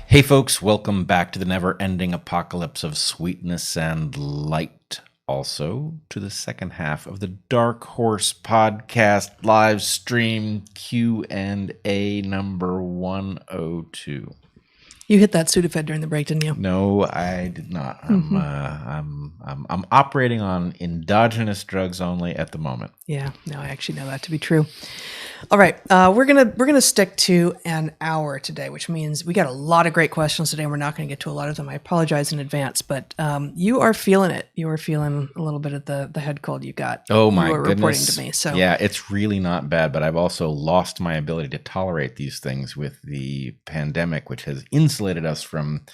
Hey folks, welcome back to the never-ending apocalypse of sweetness and light. Also to the second half of the DarkHorse Podcast live stream Q&A number 102. You hit that Sudafed during the break, didn't you? No, I did not. I'm operating on endogenous drugs only at the moment. Yeah, no, I actually know that to be true. All right, we're gonna stick to an hour today, which means we got a lot of great questions today. And we're not going to get to a lot of them. I apologize in advance, but you are feeling it. You are feeling a little bit of the head cold you got. Oh my you were goodness! Reporting to me, so yeah, it's really not bad. But I've also lost my ability to tolerate these things with the pandemic, which has insulated us from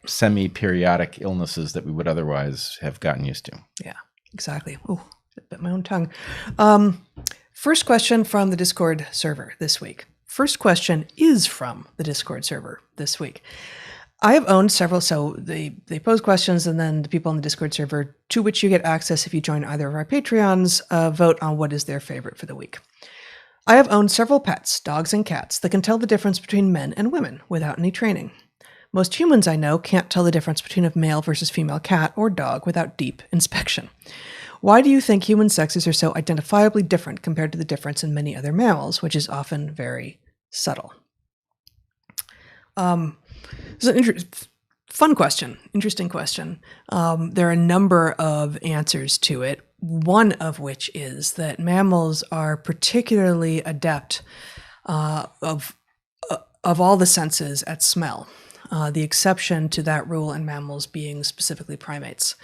semi-periodic illnesses that we would otherwise have gotten used to. Yeah, exactly. Oh, bit my own tongue. First question from the Discord server this week. First question is from the Discord server this week. I have owned several, so they pose questions, and then the people on the Discord server, to which you get access if you join either of our Patreons, vote on what is their favorite for the week. I have owned several pets, dogs and cats, that can tell the difference between men and women without any training. Most humans I know can't tell the difference between a male versus female cat or dog without deep inspection. Why do you think human sexes are so identifiably different compared to the difference in many other mammals, which is often very subtle? It's an fun question, interesting question. There are a number of answers to it, one of which is that mammals are particularly adept of all the senses at smell. The exception to that rule in mammals being specifically primates,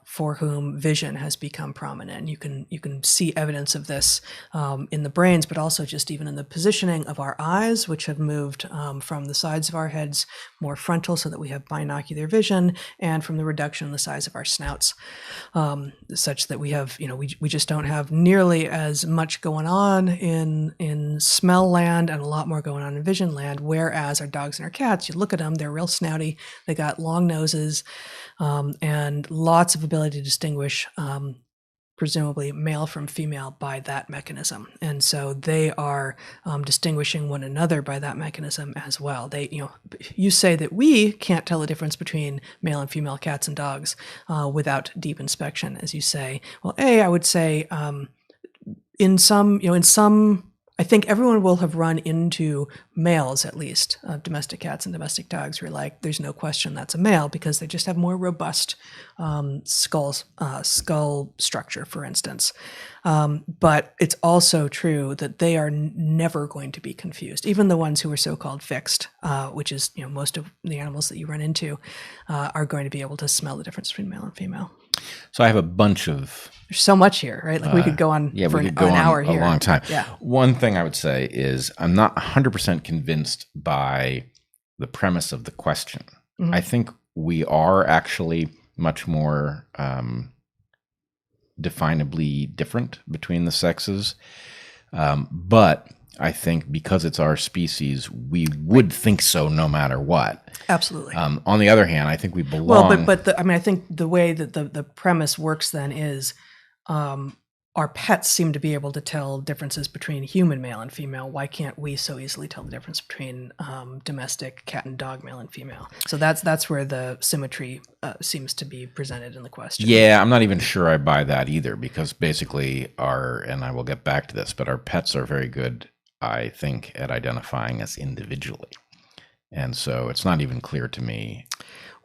for whom vision has become prominent. You can see evidence of this in the brains, but also just even in the positioning of our eyes, which have moved from the sides of our heads more frontal so that we have binocular vision, and from the reduction in the size of our snouts, such that we have, we just don't have nearly as much going on in smell land and a lot more going on in vision land, whereas our dogs and our cats, you look at them, they're real snouty, they got long noses, and lots of ability to distinguish presumably male from female by that mechanism. And so they are distinguishing one another by that mechanism as well. You say that we can't tell the difference between male and female cats and dogs without deep inspection, as you say. Well, I would say in some I think everyone will have run into males, at least, of domestic cats and domestic dogs, who are like, there's no question that's a male, because they just have more robust skull structure, for instance. But it's also true that they are never going to be confused. Even the ones who are so-called fixed, which is most of the animals that you run into, are going to be able to smell the difference between male and female. So I have a bunch of... There's so much here, right? Like we could go on for an hour here. A long time. Yeah. One thing I would say is I'm not 100% convinced by the premise of the question. Mm-hmm. I think we are actually much more definably different between the sexes. But I think because it's our species, we would think so no matter what. Absolutely. On the other hand, I think we belong. Well, but I think the way that the premise works then is our pets seem to be able to tell differences between human male and female. Why can't we so easily tell the difference between domestic cat and dog male and female? So that's where the symmetry seems to be presented in the question. Yeah, I'm not even sure I buy that either, because basically and I will get back to this, but our pets are very good, I think, at identifying us individually. And so it's not even clear to me.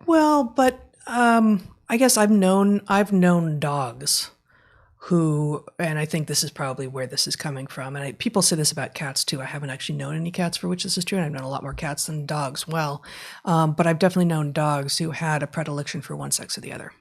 Well, but I guess I've known dogs who, and I think this is probably where this is coming from, and people say this about cats too. I haven't actually known any cats for which this is true, and I've known a lot more cats than dogs. Well, but I've definitely known dogs who had a predilection for one sex or the other,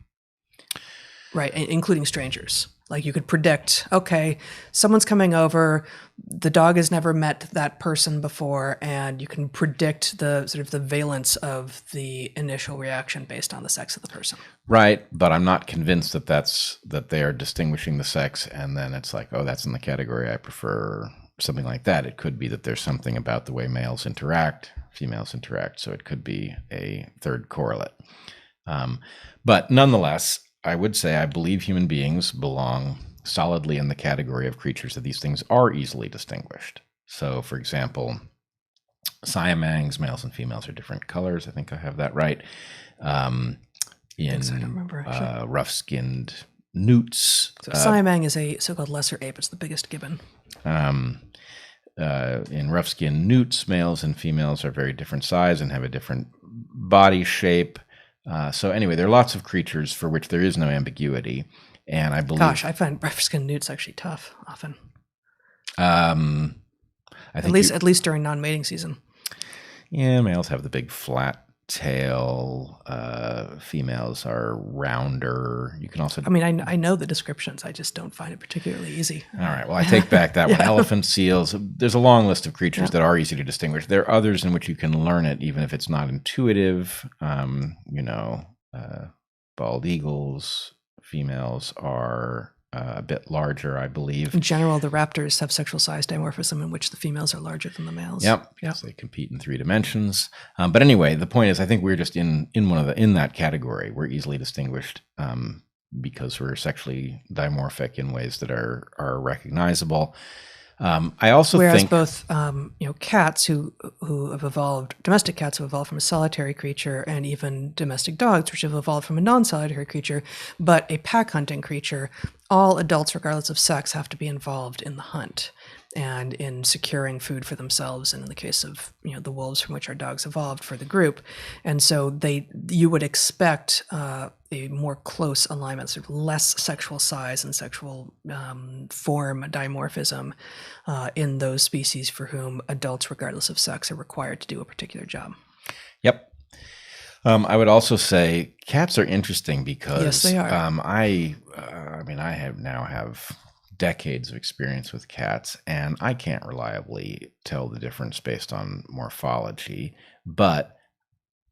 right, including strangers. Like you could predict, okay, someone's coming over, the dog has never met that person before, and you can predict the sort of the valence of the initial reaction based on the sex of the person. Right, but I'm not convinced that they are distinguishing the sex, and then it's like, oh, that's in the category I prefer, something like that. It could be that there's something about the way males interact, females interact, so it could be a third correlate. But nonetheless, I would say I believe human beings belong solidly in the category of creatures that these things are easily distinguished. So, for example, Siamangs, males and females are different colors. I think I have that right. In I don't remember, rough-skinned newts. So Siamang is a so-called lesser ape. It's the biggest gibbon. In rough-skinned newts, males and females are very different size and have a different body shape. So anyway, there are lots of creatures for which there is no ambiguity. And I believe... Gosh, I find rough-skinned newts actually tough often. At least during non-mating season. Yeah, males have the big flat tail. Females are rounder. You can also... I mean, I know the descriptions. I just don't find it particularly easy. All right. Well, I take back that one. Elephant, seals. There's a long list of creatures that are easy to distinguish. There are others in which you can learn it, even if it's not intuitive. Bald eagles, females are a bit larger, I believe. In general, the raptors have sexual size dimorphism in which the females are larger than the males. Yep. They compete in 3 dimensions. But anyway, the point is, I think we're just in that category. We're easily distinguished because we're sexually dimorphic in ways that are recognizable. I also Whereas think both cats who have evolved, domestic cats have evolved from a solitary creature, and even domestic dogs which have evolved from a non-solitary creature, but a pack hunting creature, all adults regardless of sex have to be involved in the hunt and in securing food for themselves, and in the case of the wolves from which our dogs evolved, for the group. And so you would expect a more close alignment, sort of less sexual size and sexual form dimorphism in those species for whom adults regardless of sex are required to do a particular job. Yep. I would also say cats are interesting because yes, they are. I have decades of experience with cats, and I can't reliably tell the difference based on morphology, but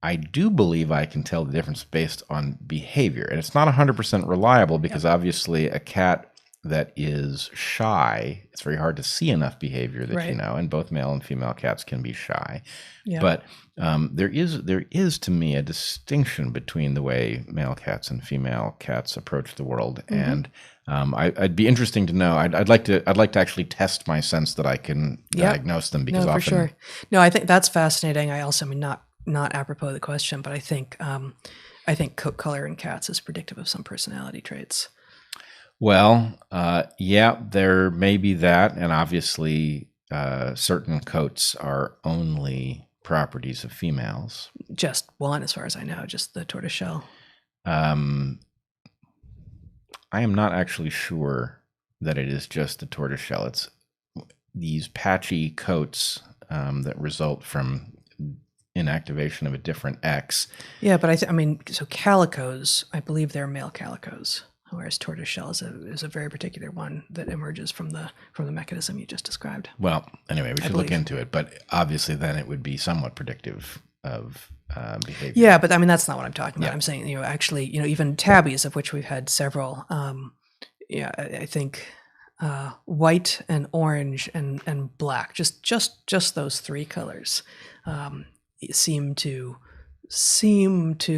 I do believe I can tell the difference based on behavior. And it's not 100% reliable because obviously a cat that is shy, it's very hard to see enough behavior that and both male and female cats can be shy. Yeah. But there is to me a distinction between the way male cats and female cats approach the world, and I'd be interesting to know. I'd like to actually test my sense that I can diagnose them, because often... for sure. No, I think that's fascinating. I also, not apropos of the question, but I think coat color in cats is predictive of some personality traits. Well, there may be that, and obviously certain coats are only properties of females. Just one, as far as I know, just the tortoiseshell. I am not actually sure that it is just the tortoiseshell. It's these patchy coats that result from inactivation of a different X. Yeah, but so calicos, I believe they're male calicos, whereas tortoiseshell is a very particular one that emerges from the mechanism you just described. Well, anyway, we should look into it, but obviously then it would be somewhat predictive of behavior. Yeah, but that's not what I'm talking about. I'm saying, actually, even tabbies, of which we've had several. I think white and orange and black, just those 3 colors, seem to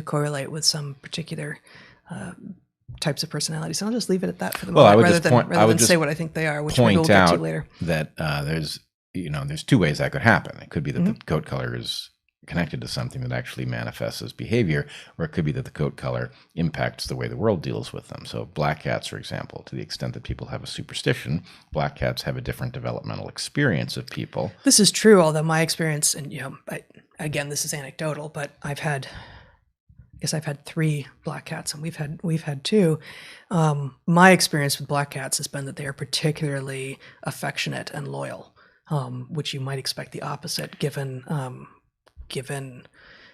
correlate with some particular types of personalities. So I'll just leave it at that for the moment, rather than say what I think they are, which we'll get to later. That there's 2 ways that could happen. It could be that the coat color is connected to something that actually manifests as behavior, or it could be that the coat color impacts the way the world deals with them. So black cats, for example, to the extent that people have a superstition, black cats have a different develomental experience of people. This is true, although my experience, and again, this is anecdotal, but I've had 3 black cats, and we've had 2. My experience with black cats has been that they are particularly affectionate and loyal, which you might expect the opposite given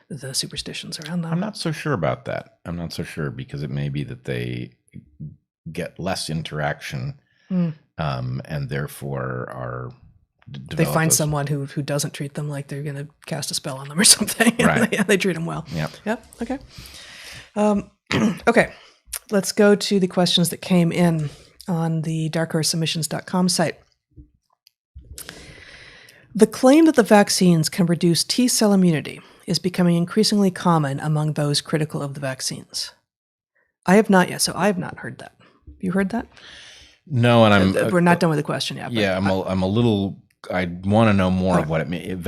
the superstitions around them. I'm not so sure about that. I'm not so sure, because it may be that they get less interaction and therefore are... They find someone who doesn't treat them like they're going to cast a spell on them or something. Right. They treat them well. Yep. Okay. Okay. Let's go to the questions that came in on the darkhorsesubmissions.com site. The claim that the vaccines can reduce T-cell immunity is becoming increasingly common among those critical of the vaccines. I have not yet, so I have not heard that. You heard that? No, and we're not done with the question yet. Yeah, I'm a little want to know more of what it means.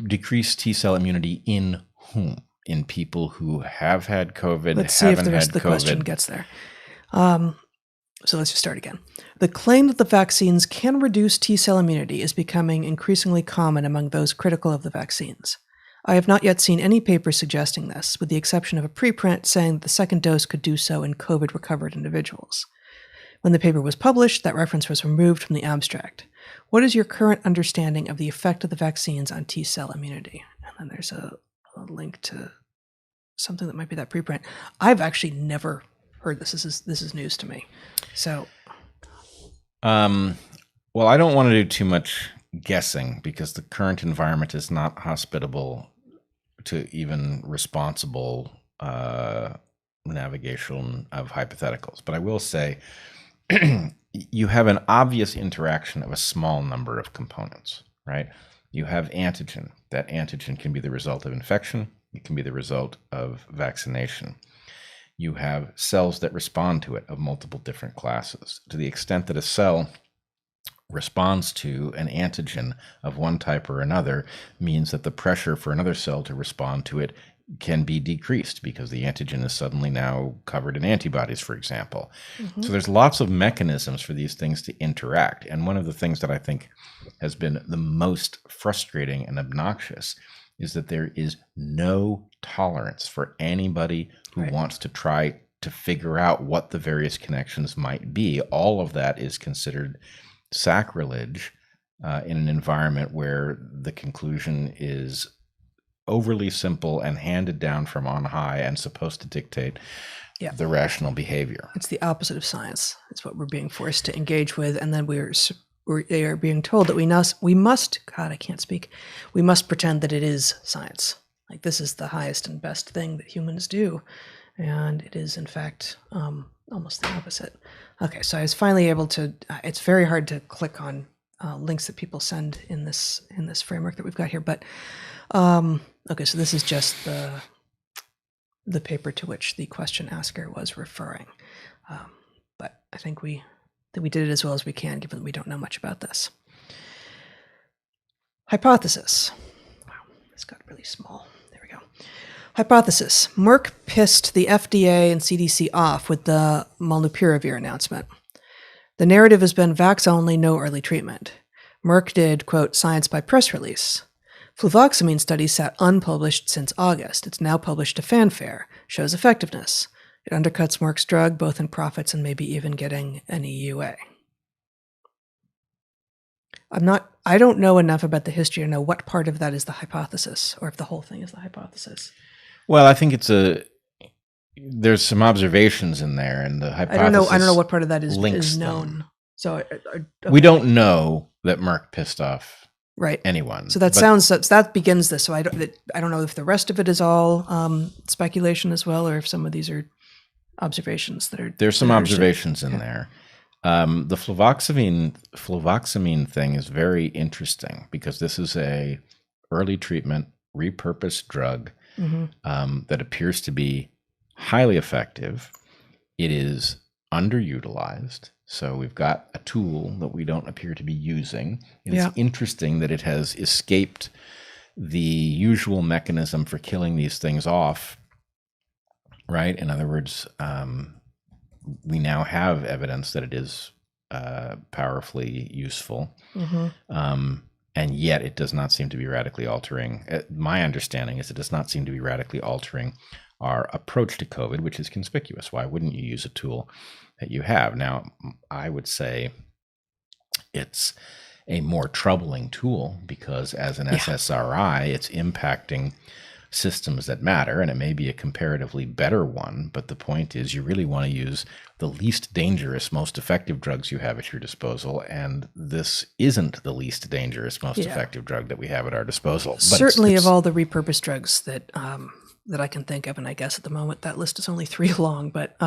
Decreased T cell immunity in whom? In people who have had COVID. Let's see if the rest of the question gets there. So let's just start again. The claim that the vaccines can reduce T cell immunity is becoming increasingly common among those critical of the vaccines. I have not yet seen any papers suggesting this, with the exception of a preprint saying that the second dose could do so in COVID-recovered individuals. When the paper was published, that reference was removed from the abstract. What is your current understanding of the effect of the vaccines on T cell immunity? And then there's a link to something that might be that preprint. I've actually never heard this. This is news to me. So, well, I don't want to do too much guessing because the current environment is not hospitable to even responsible navigation of hypotheticals. But I will say you have an obvious interaction of a small number of components, right? You have antigen. That antigen can be the result of infection. It can be the result of vaccination. You have cells that respond to it of multiple different classes. To the extent that a cell responds to an antigen of one type or another means that the pressure for another cell to respond to it can be decreased because the antigen is suddenly now covered in antibodies, for example. Mm-hmm. So there's lots of mechanisms for these things to interact. And one of the things that I think has been the most frustrating and obnoxious is that there is no tolerance for anybody who wants to try to figure out what the various connections might be. All of that is considered sacrilege in an environment where the conclusion is overly simple and handed down from on high and supposed to dictate the rational behavior. It's the opposite of science. It's what we're being forced to engage with, and then they are being told that we must, God, I can't speak. We must pretend that it is science. Like this is the highest and best thing that humans do. And it is, in fact, almost the opposite. Okay, so I was finally able to, it's very hard to click on links that people send in this framework that we've got here. But, okay, so this is just the paper to which the question asker was referring. But I think we did it as well as we can, given that we don't know much about this. Hypothesis. Wow, this got really small. There we go. Hypothesis. Merck pissed the FDA and CDC off with the molnupiravir announcement. The narrative has been vax only, no early treatment. Merck did, quote, science by press release. Fluvoxamine study sat unpublished since August. It's now published to fanfare. Shows effectiveness. It undercuts Merck's drug, both in profits and maybe even getting an EUA. I don't know enough about the history to know what part of that is the hypothesis, or if the whole thing is the hypothesis. Well, I think there's some observations in there, and the hypothesis. I don't know what part of that is known. Them. So okay. We don't know that Merck pissed off anyone. So that begins this. So I don't know if the rest of it is all speculation as well, or if some of these are observations that are. There's some observations in there. The fluvoxamine thing is very interesting because this is a early treatment repurposed drug that appears to be highly effective. It is underutilized. So we've got a tool that we don't appear to be using. It's interesting that it has escaped the usual mechanism for killing these things off, right? In other words, we now have evidence that it is powerfully useful. And yet it does not seem to be radically altering. My understanding is it does not seem to be radically altering our approach to COVID, which is conspicuous. Why wouldn't you use a tool that you have? Now, I would say it's a more troubling tool because as an SSRI, it's impacting systems that matter, and it may be a comparatively better one, but the point is you really want to use the least dangerous, most effective drugs you have at your disposal, and this isn't the least dangerous, most effective drug that we have at our disposal. But certainly of all the repurposed drugs that I can think of, and I guess at the moment that list is only 3 long, but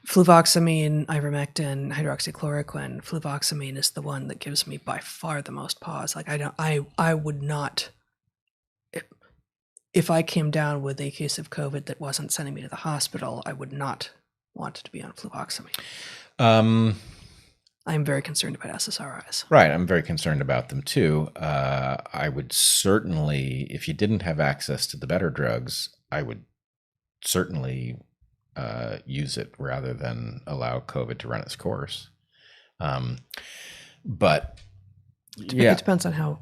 fluvoxamine, ivermectin, hydroxychloroquine, fluvoxamine is the one that gives me by far the most pause. Like I would not, if I came down with a case of COVID that wasn't sending me to the hospital, I would not want to be on fluvoxamine. I'm very concerned about SSRIs. Right. I'm very concerned about them too. I would certainly, if you didn't have access to the better drugs, I would certainly use it rather than allow COVID to run its course. But It depends on how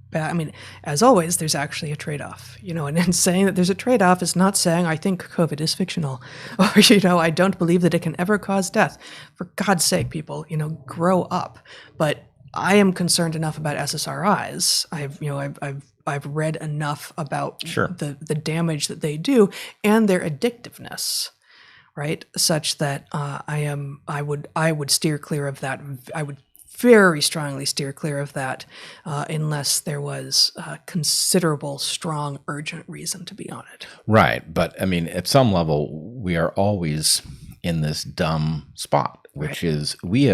bad. I mean, as always, there's actually a trade-off, and saying that there's a trade-off is not saying I think COVID is fictional or, I don't believe that it can ever cause death. For God's sake, people, grow up. But I am concerned enough about SSRIs. I've read enough about the damage that they do and their addictiveness, right? Such that I would steer clear of that. I would very strongly steer clear of that unless there was a considerable, strong, urgent reason to be on it. Right. But I mean, at some level, we are always in this dumb spot, which is we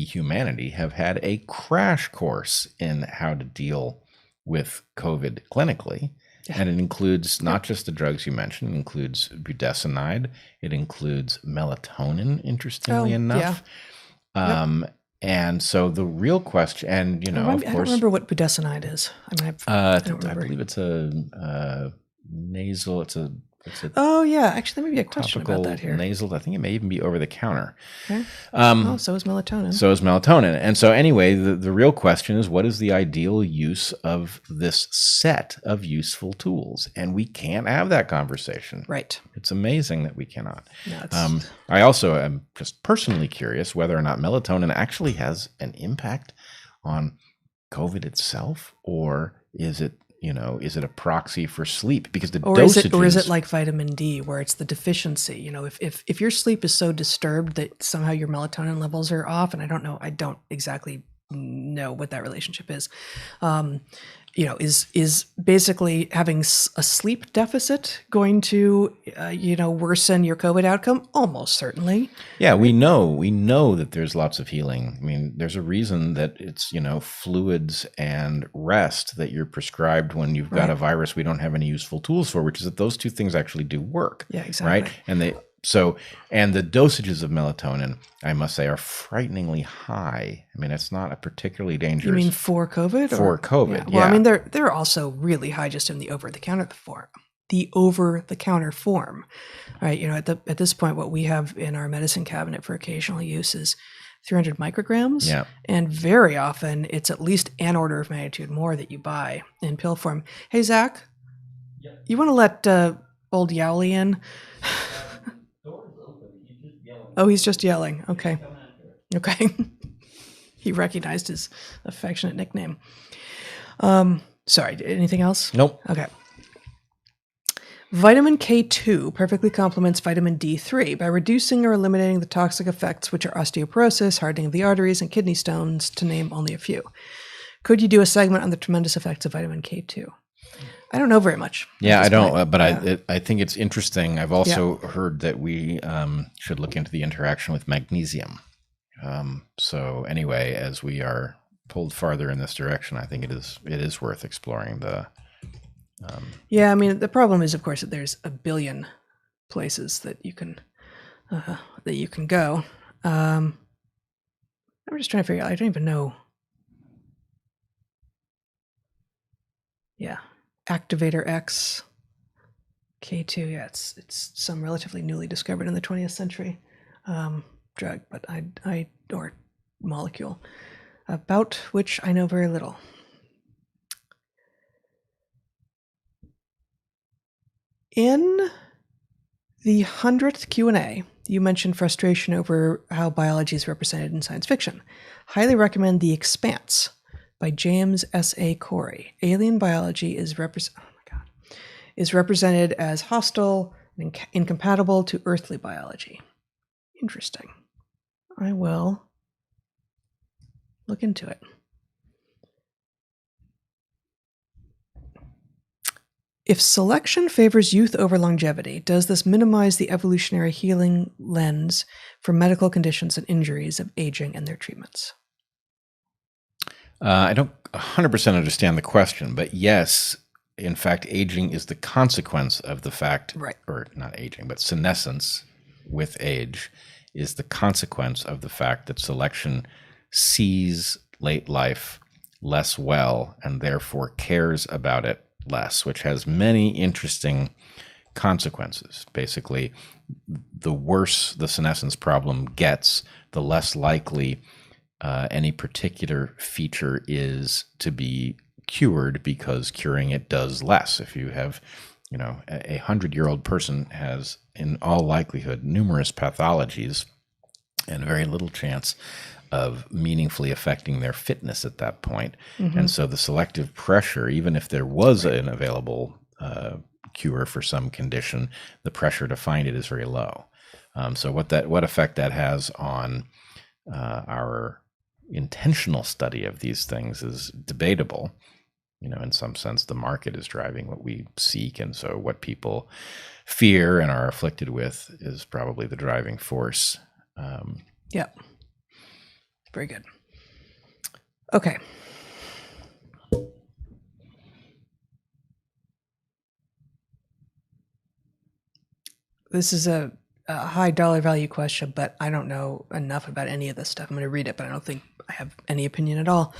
humanity have had a crash course in how to deal with COVID clinically. And it includes not just the drugs you mentioned, it includes budesonide, it includes melatonin, interestingly enough. And so the real question, and of course, I don't remember what budesonide is. I don't remember. I believe it's a nasal. It's a oh yeah, actually, there may be a question about that here. Nasal. I think it may even be over the counter. Okay. So is melatonin. So is melatonin. And so anyway, the real question is, what is the ideal use of this set of useful tools? And we can't have that conversation. Right. It's amazing that we cannot. Yeah, I also am just personally curious whether or not melatonin actually has an impact on COVID itself, or is it a proxy for sleep? Because or is it like vitamin D, where it's the deficiency? If your sleep is so disturbed that somehow your melatonin levels are off, and I don't exactly know what that relationship is. Is basically having a sleep deficit going to worsen your COVID outcome? Almost certainly. Yeah, we know that there's lots of healing. I mean, there's a reason that it's fluids and rest that you're prescribed when you've got a virus we don't have any useful tools for, which is that those two things actually do work. Yeah, exactly. Right, and the dosages of melatonin, I must say, are frighteningly high. I mean, it's not a particularly dangerous. You mean for COVID? For COVID, yeah. Well, I mean, they're also really high just in the over-the-counter form. The over-the-counter form, right? At this point, what we have in our medicine cabinet for occasional use is 300 micrograms. Yeah. And very often, it's at least an order of magnitude more that you buy in pill form. Hey, Zach, you want to let old Yowley in? Oh, he's just yelling. Okay. He recognized his affectionate nickname. Sorry, anything else? Nope. Okay. Vitamin K2 perfectly complements vitamin D3 by reducing or eliminating the toxic effects, which are osteoporosis, hardening of the arteries, and kidney stones, to name only a few. Could you do a segment on the tremendous effects of vitamin K2? I don't know very much. Yeah, I don't, but I think it's interesting. I've also heard that we should look into the interaction with magnesium. So anyway, as we are pulled farther in this direction, I think it is worth exploring the. Yeah, I mean, the problem is, of course, that there's a billion places that you can go. I'm just trying to figure out. I don't even know. Yeah. Activator X, K2, yeah, it's some relatively newly discovered in the 20th century drug, but or molecule, about which I know very little. In the 100th Q&A, you mentioned frustration over how biology is represented in science fiction. Highly recommend The Expanse by James S.A. Corey. Alien biology is represented as hostile and incompatible to earthly biology. Interesting. I will look into it. If selection favors youth over longevity, does this minimize the evolutionary healing lens for medical conditions and injuries of aging and their treatments? I don't 100% understand the question, but yes, in fact, aging is the consequence of the fact, or not aging, but senescence with age is the consequence of the fact that selection sees late life less well and therefore cares about it less, which has many interesting consequences. Basically, the worse the senescence problem gets, the less likely any particular feature is to be cured, because curing it does less. If you have, a 100-year-old person has in all likelihood numerous pathologies and very little chance of meaningfully affecting their fitness at that point. And so the selective pressure, even if there was an available cure for some condition, the pressure to find it is very low. So what effect that has on our intentional study of these things is debatable. In some sense, the market is driving what we seek, and so what people fear and are afflicted with is probably the driving force. Yeah. Very good. Okay. This is a high dollar value question, but I don't know enough about any of this stuff. I'm going to read it, but I don't think I have any opinion at all.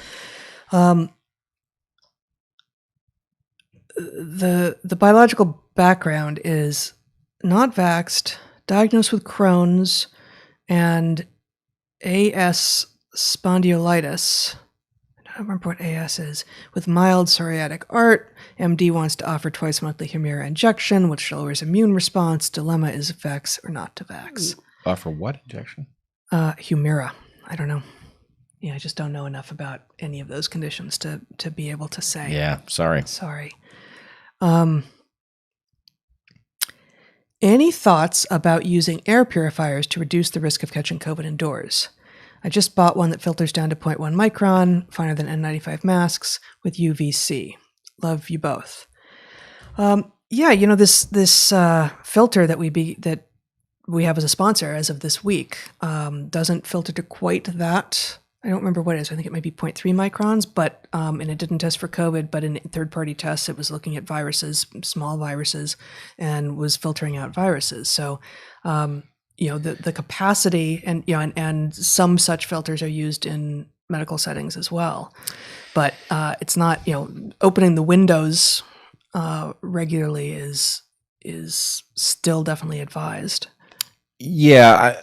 The biological background is not vaxxed, diagnosed with Crohn's and AS spondylitis. I don't remember what AS is. With mild psoriatic art, MD wants to offer twice monthly Humira injection, which lowers immune response. Dilemma is vax or not to vax. Offer what injection? Humira. I don't know. I just don't know enough about any of those conditions to be able to say. Yeah, sorry. Any thoughts about using air purifiers to reduce the risk of catching COVID indoors? I just bought one that filters down to 0.1 micron, finer than N95 masks, with UVC. Love you both. This filter that we have as a sponsor as of this week doesn't filter to quite that. I don't remember what it is. I think it might be 0.3 microns, but and it didn't test for COVID, but in third-party tests, it was looking at viruses, small viruses, and was filtering out viruses. So, the capacity and some such filters are used in medical settings as well, but it's not, opening the windows regularly is still definitely advised. Yeah,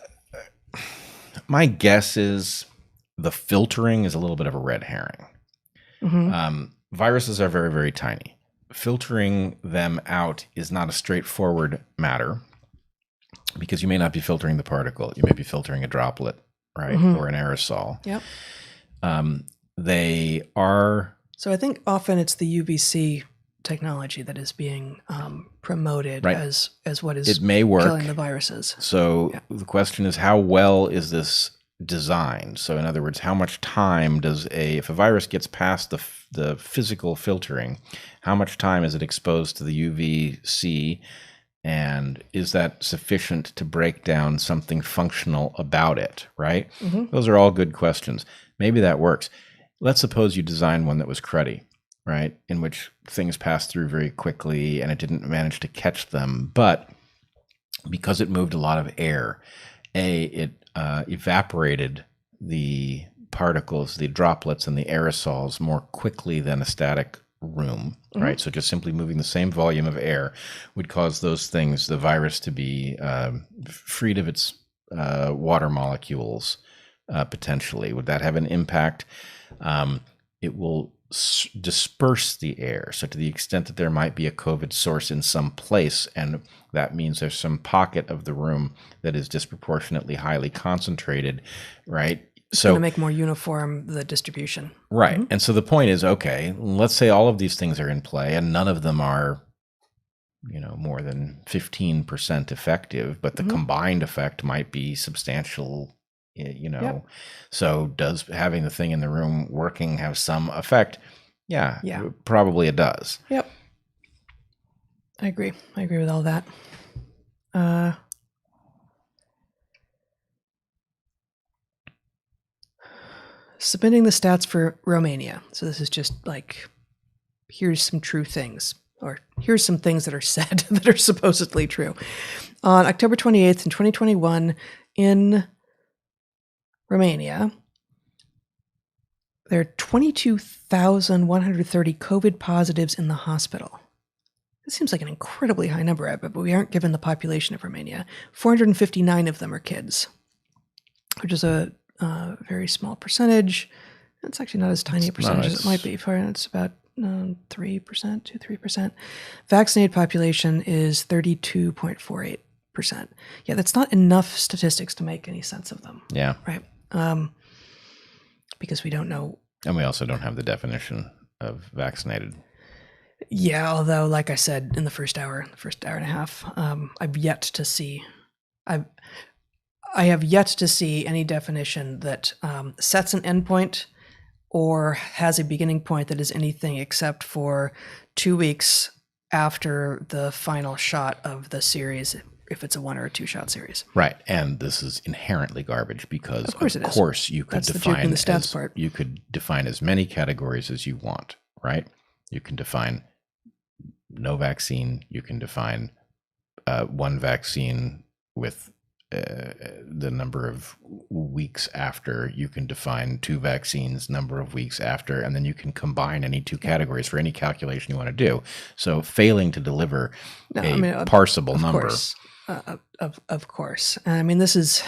my guess is the filtering is a little bit of a red herring. Viruses are very, very tiny. Filtering them out is not a straightforward matter, because you may not be filtering the particle. You may be filtering a droplet, right? Or an aerosol. Yep. They are... So I think often it's the UVC technology that is being promoted as what is it may work, killing the viruses. So the question is, how well is this designed? So in other words, how much time if a virus gets past the physical filtering, how much time is it exposed to the UVC, and is that sufficient to break down something functional about it, right? Those are all good questions. Maybe that works. Let's suppose you designed one that was cruddy, right, in which things passed through very quickly and it didn't manage to catch them, but because it moved a lot of air, it evaporated the particles, the droplets and the aerosols more quickly than a static room, right? So just simply moving the same volume of air would cause those things, the virus, to be freed of its water molecules, potentially. Would that have an impact? It will disperse the air. So to the extent that there might be a COVID source in some place, and that means there's some pocket of the room that is disproportionately highly concentrated, right? So to make more uniform the distribution. Right. And so the point is, okay, let's say all of these things are in play and none of them are, more than 15% effective, but the combined effect might be substantial, So does having the thing in the room working have some effect? Yeah. Probably it does. Yep. I agree with all that. Submitting the stats for Romania. So this is just like, here's some true things, or here's some things that are said that are supposedly true. On October 28th in 2021, in Romania, there are 22,130 COVID positives in the hospital. This seems like an incredibly high number, but we aren't given the population of Romania. 459 of them are kids, which is a very small percentage. It's actually not as tiny a percentage as it might be. It's about 3%, 2-3%. Vaccinated population is 32.48%. Yeah, that's not enough statistics to make any sense of them. Yeah. Right. Because we don't know. And we also don't have the definition of vaccinated. Yeah, although, like I said, in the first hour and a half, I've yet to see. I have yet to see any definition that sets an endpoint or has a beginning point that is anything except for 2 weeks after the final shot of the series, if it's a 1 or a 2 shot series. Right. And this is inherently garbage because of course you could That's define the stats part. You could define as many categories as you want, right? You can define no vaccine, you can define one vaccine with the number of weeks after, you can define 2 vaccines, number of weeks after, and then you can combine any 2 categories for any calculation you want to do. So failing to deliver parsable number. Of course. I mean, this is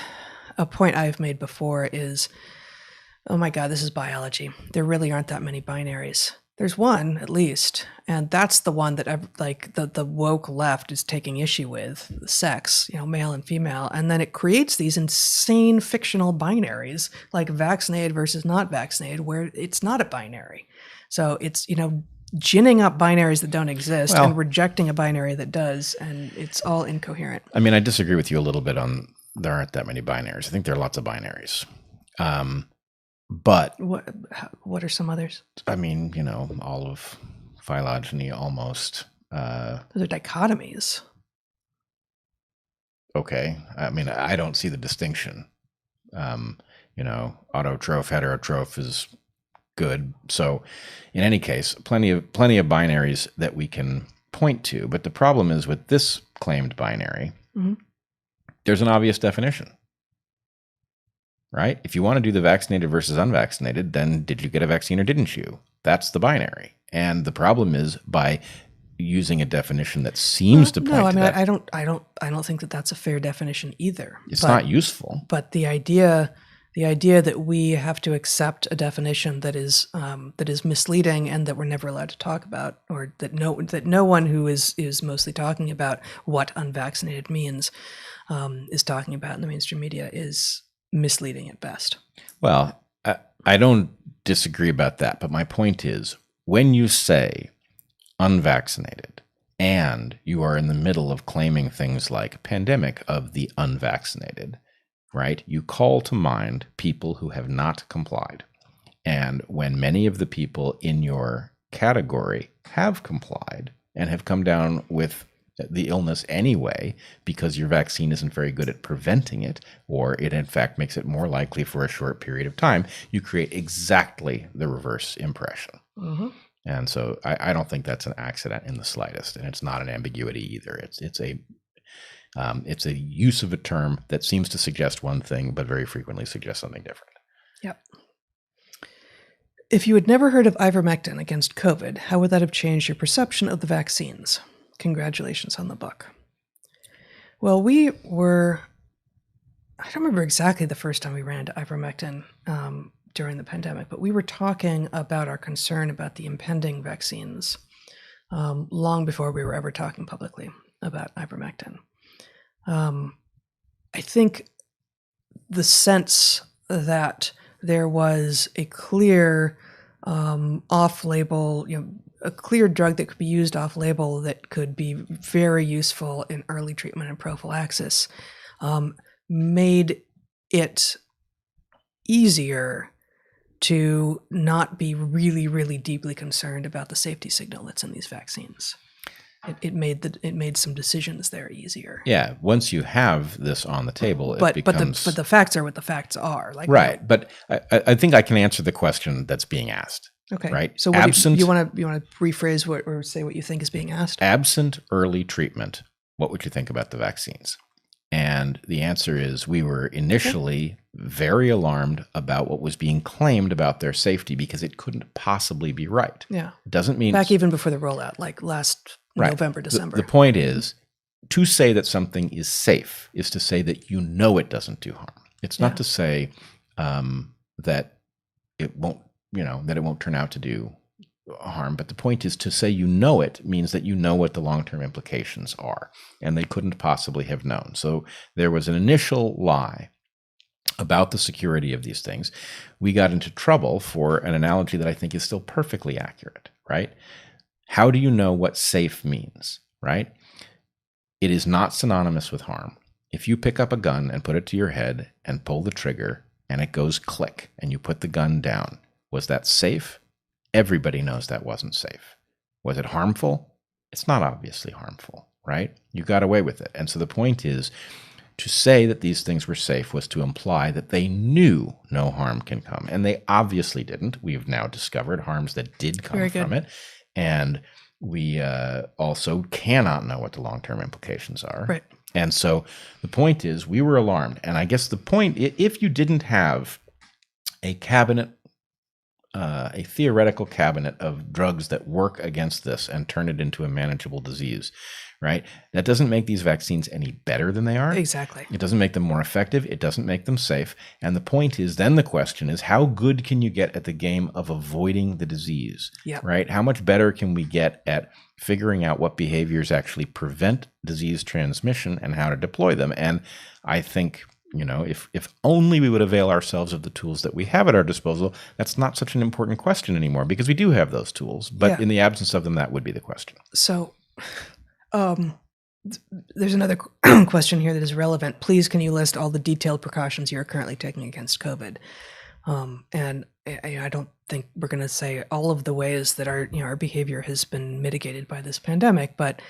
a point I've made before is, oh my God, this is biology. There really aren't that many binaries. There's one, at least, and that's the one that the woke left is taking issue with, sex, male and female, and then it creates these insane fictional binaries like vaccinated versus not vaccinated, where it's not a binary. So it's, ginning up binaries that don't exist and rejecting a binary that does, and it's all incoherent. I mean, I disagree with you a little bit on there aren't that many binaries. I think there are lots of binaries. But what are some others? I mean, all of phylogeny almost. Those are dichotomies. Okay. I mean, I don't see the distinction. Autotroph, heterotroph is good. So in any case, plenty of binaries that we can point to. But the problem is with this claimed binary, there's an obvious definition. Right? If you want to do the vaccinated versus unvaccinated, then did you get a vaccine or didn't you? That's the binary. And the problem is by using a definition that seems to point to that. I don't think that that's a fair definition either. It's not useful. But the idea that we have to accept a definition that is misleading and that we're never allowed to talk about, or that no one who is mostly talking about what unvaccinated means is talking about in the mainstream media is misleading at best. Well, I don't disagree about that, but my point is when you say unvaccinated and you are in the middle of claiming things like pandemic of the unvaccinated, right? You call to mind people who have not complied. And when many of the people in your category have complied and have come down with the illness anyway, because your vaccine isn't very good at preventing it, or it in fact makes it more likely for a short period of time, you create exactly the reverse impression. And so I don't think that's an accident in the slightest, and it's not an ambiguity either. It's a use of a term that seems to suggest one thing, but very frequently suggests something different. Yep. If you had never heard of ivermectin against COVID, how would that have changed your perception of the vaccines? Congratulations on the book. Well, I don't remember exactly the first time we ran into ivermectin during the pandemic, but we were talking about our concern about the impending vaccines long before we were ever talking publicly about ivermectin. I think the sense that there was a clear off-label, a clear drug that could be used off-label that could be very useful in early treatment and prophylaxis made it easier to not be really, really deeply concerned about the safety signal that's in these vaccines. It made some decisions there easier. Yeah, once you have this on the table, it becomes. But the facts are what the facts are. Right, but I think I can answer the question that's being asked. Okay. Right. So you want to rephrase or say what you think is being asked? Absent early treatment, what would you think about the vaccines? And the answer is we were initially very alarmed about what was being claimed about their safety because it couldn't possibly be right. Yeah. It doesn't mean back even before the rollout, like last November, December. The point is, to say that something is safe is to say that you know it doesn't do harm. It's not to say that it won't, that it won't turn out to do harm. But the point is to say you know it means that you know what the long-term implications are, and they couldn't possibly have known. So there was an initial lie about the security of these things. We got into trouble for an analogy that I think is still perfectly accurate, right? How do you know what safe means, right? It is not synonymous with harm. If you pick up a gun and put it to your head and pull the trigger and it goes click and you put the gun down, was that safe? Everybody knows that wasn't safe. Was it harmful? It's not obviously harmful, right? You got away with it. And so the point is, to say that these things were safe was to imply that they knew no harm can come. And they obviously didn't. We've now discovered harms that did come from it. And we also cannot know what the long-term implications are. Right. And so the point is, we were alarmed. And I guess the point, if you didn't have a cabinet, a theoretical cabinet of drugs that work against this and turn it into a manageable disease, right? That doesn't make these vaccines any better than they are. Exactly. It doesn't make them more effective. It doesn't make them safe. And the point is, then the question is, how good can you get at the game of avoiding the disease, right? How much better can we get at figuring out what behaviors actually prevent disease transmission and how to deploy them? And I think, if only we would avail ourselves of the tools that we have at our disposal, that's not such an important question anymore because we do have those tools. But in the absence of them, that would be the question. So there's another question here that is relevant. Please, can you list all the detailed precautions you're currently taking against COVID? And I don't think we're going to say all of the ways that our behavior has been mitigated by this pandemic, but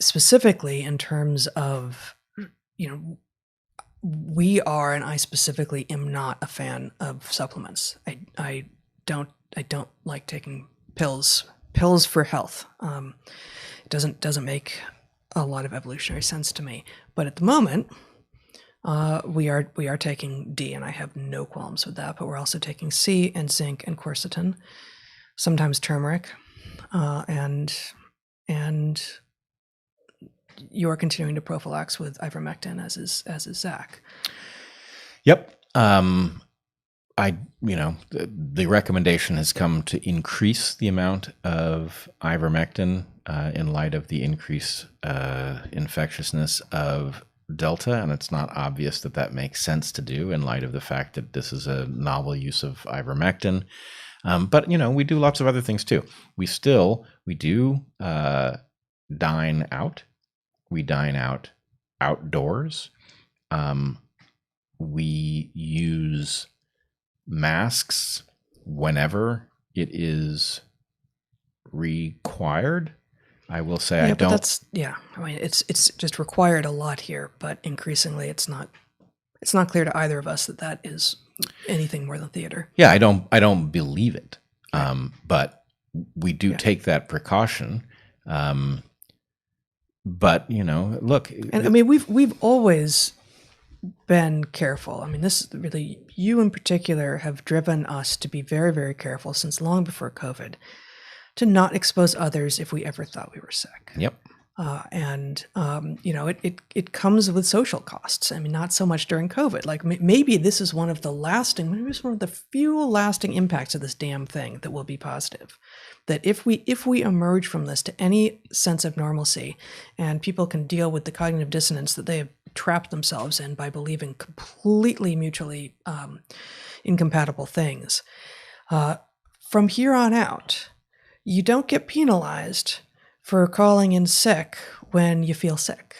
specifically in terms of, we are, and I specifically am not a fan of supplements. I don't like taking pills for health. It doesn't make a lot of evolutionary sense to me. But at the moment, we are taking D, and I have no qualms with that. But we're also taking C and zinc and quercetin, sometimes turmeric, and you're continuing to prophylax with ivermectin, as is Zach. Yep. The recommendation has come to increase the amount of ivermectin in light of the increased infectiousness of Delta, and it's not obvious that makes sense to do in light of the fact that this is a novel use of ivermectin. But we do lots of other things too. We do dine out. We dine out outdoors. We use masks whenever it is required. I will say I don't. It's just required a lot here, but increasingly it's not clear to either of us that is anything more than theater. Yeah, I don't believe it. But we do take that precaution. But look, and we've always been careful. This really, you in particular have driven us to be very, very careful since long before COVID, to not expose others if we ever thought we were sick. Yep. It comes with social costs. Not so much during COVID. Like maybe this is one of the few lasting impacts of this damn thing that will be positive. That if we emerge from this to any sense of normalcy, and people can deal with the cognitive dissonance that they have trapped themselves in by believing completely mutually incompatible things, from here on out, you don't get penalized for calling in sick when you feel sick,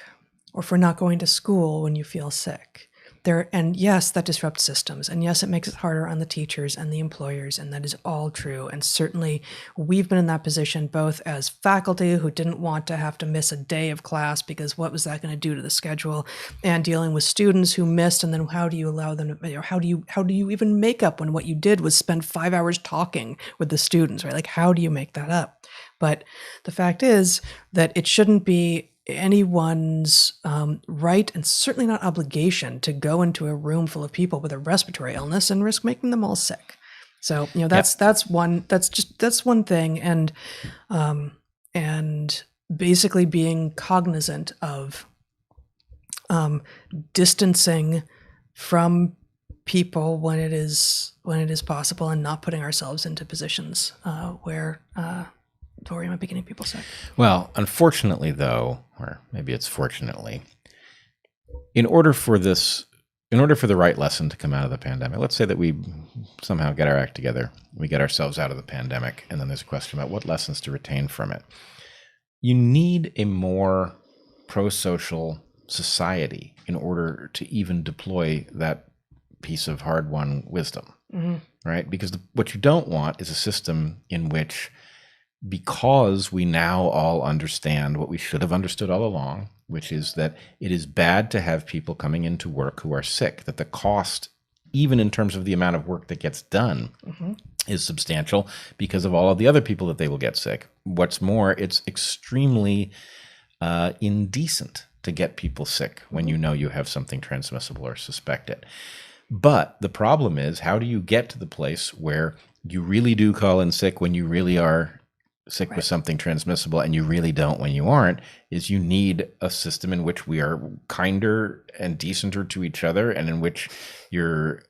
or for not going to school when you feel sick. And yes, that disrupts systems. And yes, it makes it harder on the teachers and the employers. And that is all true. And certainly we've been in that position, both as faculty who didn't want to have to miss a day of class because what was that going to do to the schedule, and dealing with students who missed. And then how do you allow them to, how do you even make up when what you did was spend 5 hours talking with the students, right? Like, how do you make that up? But the fact is that it shouldn't be anyone's right, and certainly not obligation, to go into a room full of people with a respiratory illness and risk making them all sick. So, that's one thing, and basically being cognizant of distancing from people when it is possible, and not putting ourselves into positions where we might be getting people sick. Well, unfortunately, though, or maybe it's fortunately, in order for the right lesson to come out of the pandemic, let's say that we somehow get our act together, we get ourselves out of the pandemic, and then there's a question about what lessons to retain from it. You need a more pro-social society in order to even deploy that piece of hard-won wisdom, right? Because what you don't want is a system in which, because we now all understand what we should have understood all along, which is that it is bad to have people coming into work who are sick, that the cost, even in terms of the amount of work that gets done, is substantial because of all of the other people that they will get sick. What's more, it's extremely indecent to get people sick when you know you have something transmissible or suspect it. But the problem is, how do you get to the place where you really do call in sick when you really are sick with something transmissible, and you really don't when you aren't? Is you need a system in which we are kinder and decenter to each other, and in which your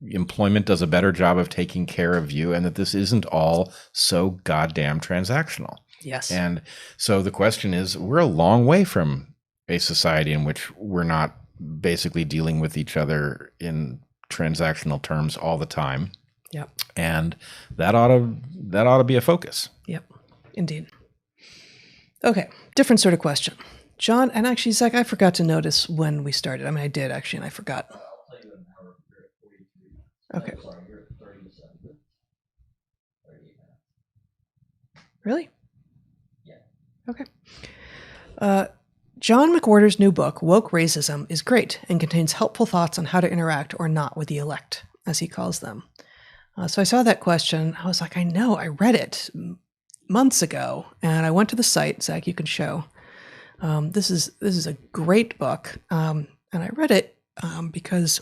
employment does a better job of taking care of you, and that this isn't all so goddamn transactional. Yes. And so the question is, we're a long way from a society in which we're not basically dealing with each other in transactional terms all the time. Yep. And that ought to be a focus. Yep. Indeed. Okay. Different sort of question. John, and actually, Zach, I forgot to notice when we started. I mean, I did actually, and I forgot. I'll tell you an hour. You're at 43. Okay. Sorry, you're at 37. 38 minutes. Really? Yeah. Okay. John McWhorter's new book, Woke Racism, is great and contains helpful thoughts on how to interact or not with the elect, as he calls them. So I saw that question. I was like, I know, I read it months ago, and I went to the site. Zach, you can show. This is a great book, and I read it because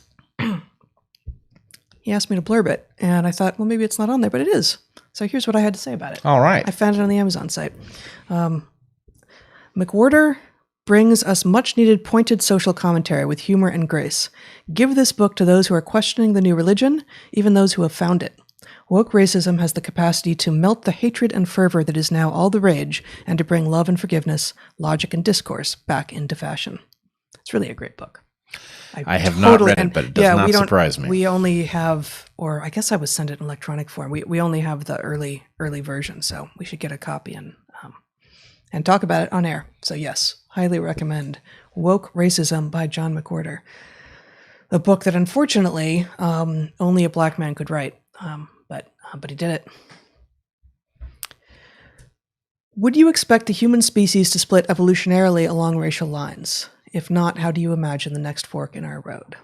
he asked me to blurb it, and I thought, well, maybe it's not on there, but it is. So here's what I had to say about it. All right. I found it on the Amazon site. McWhorter brings us much-needed pointed social commentary with humor and grace. Give this book to those who are questioning the new religion, even those who have found it. Woke racism has the capacity to melt the hatred and fervor that is now all the rage, and to bring love and forgiveness, logic and discourse back into fashion. It's really a great book. I have not read it, but it does not surprise me. We only have, or I guess I was sent it in electronic form. We only have the early version, so we should get a copy and talk about it on air. So yes, highly recommend Woke Racism by John McWhorter. A book that unfortunately only a black man could write, but he did it. Would you expect the human species to split evolutionarily along racial lines? If not, how do you imagine the next fork in our road?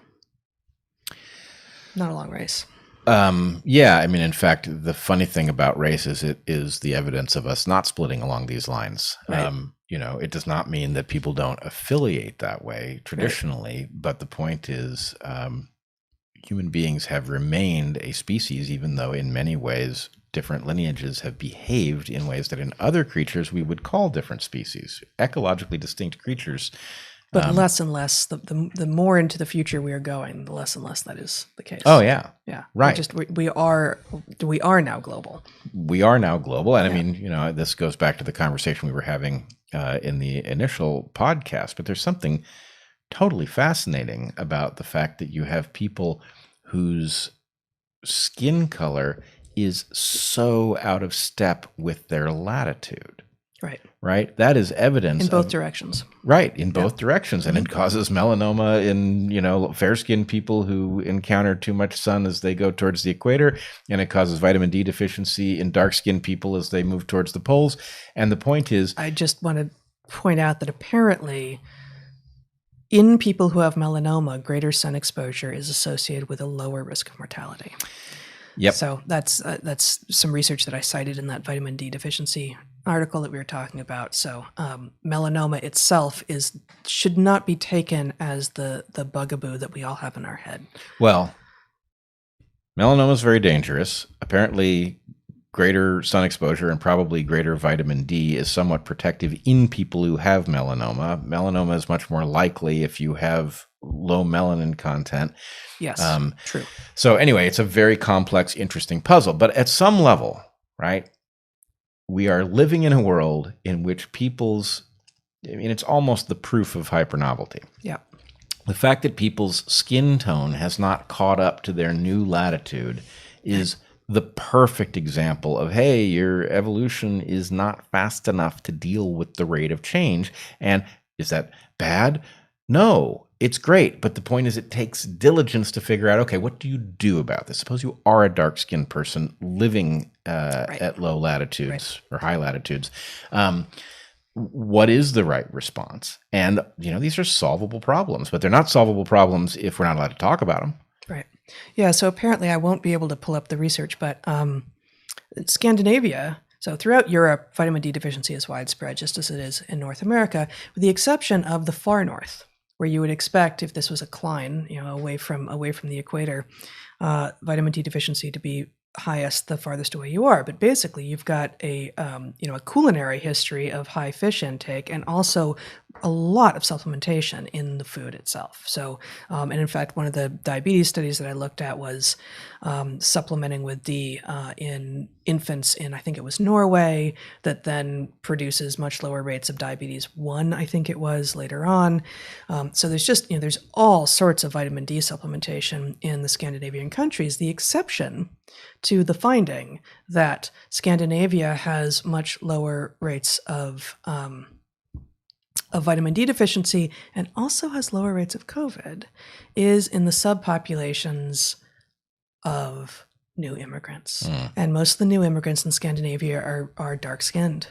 Not along race. Yeah, I mean, in fact, the funny thing about race is it is the evidence of us not splitting along these lines. Right. It does not mean that people don't affiliate that way traditionally, right. But the point is human beings have remained a species, even though in many ways different lineages have behaved in ways that in other creatures we would call different species, ecologically distinct creatures. But less and less, the more into the future we are going, the less and less that is the case. Oh yeah, yeah, right. We are now global. We are now global, and yeah. I mean, this goes back to the conversation we were having in the initial podcast. But there's something totally fascinating about the fact that you have people whose skin color is so out of step with their latitude. Right. That is evidence in both directions. Right. In both directions. And it causes melanoma in, fair-skinned people who encounter too much sun as they go towards the equator. And it causes vitamin D deficiency in dark-skinned people as they move towards the poles. And the point is, I just want to point out that apparently in people who have melanoma, greater sun exposure is associated with a lower risk of mortality. Yep. So that's some research that I cited in that vitamin D deficiency article that we were talking about. So melanoma itself should not be taken as the bugaboo that we all have in our head. Well, melanoma is very dangerous. Apparently, greater sun exposure and probably greater vitamin D is somewhat protective in people who have melanoma. Melanoma is much more likely if you have low melanin content. Yes, true. So anyway, it's a very complex, interesting puzzle. But at some level, right, we are living in a world in which it's almost the proof of hypernovelty. Yeah. The fact that people's skin tone has not caught up to their new latitude is the perfect example of, hey, your evolution is not fast enough to deal with the rate of change. And is that bad? No, it's great. But the point is, it takes diligence to figure out, okay, what do you do about this? Suppose you are a dark-skinned person living at low latitudes or high latitudes. What is the right response? And, these are solvable problems, but they're not solvable problems if we're not allowed to talk about them. Right. Yeah. So apparently I won't be able to pull up the research, but Scandinavia, so throughout Europe, vitamin D deficiency is widespread, just as it is in North America, with the exception of the far north, where you would expect, if this was a Klein, away from the equator, vitamin D deficiency to be highest the farthest away you are. But basically, you've got a culinary history of high fish intake and also a lot of supplementation in the food itself. So, and in fact, one of the diabetes studies that I looked at was supplementing with D in infants in, I think it was Norway, that then produces much lower rates of diabetes 1, I think it was, later on. So there's just, there's all sorts of vitamin D supplementation in the Scandinavian countries, the exception to the finding that Scandinavia has much lower rates of vitamin D deficiency and also has lower rates of COVID is in the subpopulations of new immigrants. And most of the new immigrants in Scandinavia are dark-skinned.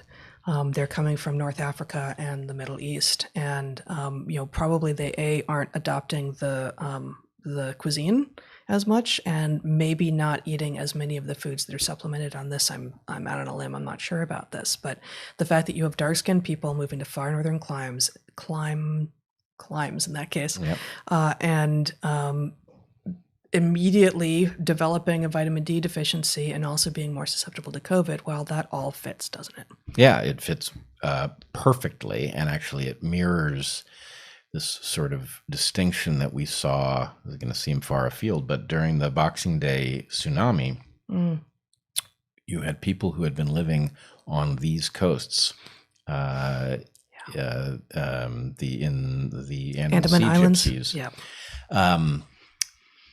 They're coming from North Africa and the Middle East. And, probably they aren't adopting the cuisine as much, and maybe not eating as many of the foods that are supplemented on this. I'm out on a limb. I'm not sure about this, but the fact that you have dark-skinned people moving to far northern climes in that case, Yep. And immediately developing a vitamin D deficiency and also being more susceptible to COVID, well, that all fits, doesn't it? Yeah, it fits perfectly, and actually it mirrors this sort of distinction that we saw. It's going to seem far afield, but during the Boxing Day tsunami, you had people who had been living on these coasts, the Andaman Islands. Gypsies. Yeah.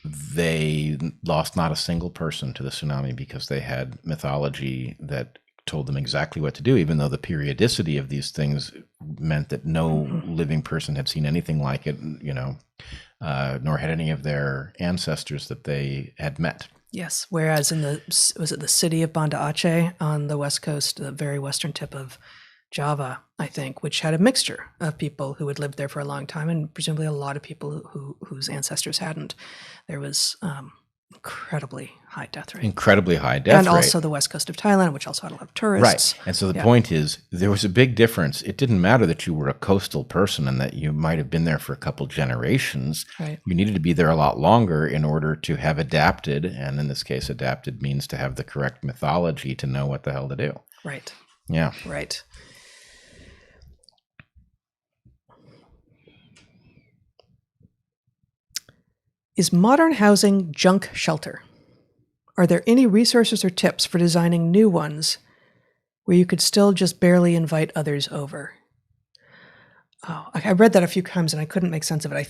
They lost not a single person to the tsunami because they had mythology that told them exactly what to do, even though the periodicity of these things meant that no living person had seen anything like it, nor had any of their ancestors that they had met. Yes. Whereas in the city of Banda Aceh on the west coast, the very western tip of Java, I think, which had a mixture of people who had lived there for a long time and presumably a lot of people whose ancestors hadn't, there was incredibly high death rate. And also the west coast of Thailand, which also had a lot of tourists. Right. And so the point is, there was a big difference. It didn't matter that you were a coastal person and that you might have been there for a couple generations. Right. You needed to be there a lot longer in order to have adapted. And in this case, adapted means to have the correct mythology to know what the hell to do. Right. Yeah. Right. Is modern housing junk shelter? Are there any resources or tips for designing new ones where you could still just barely invite others over? Oh, I read that a few times and I couldn't make sense of it. I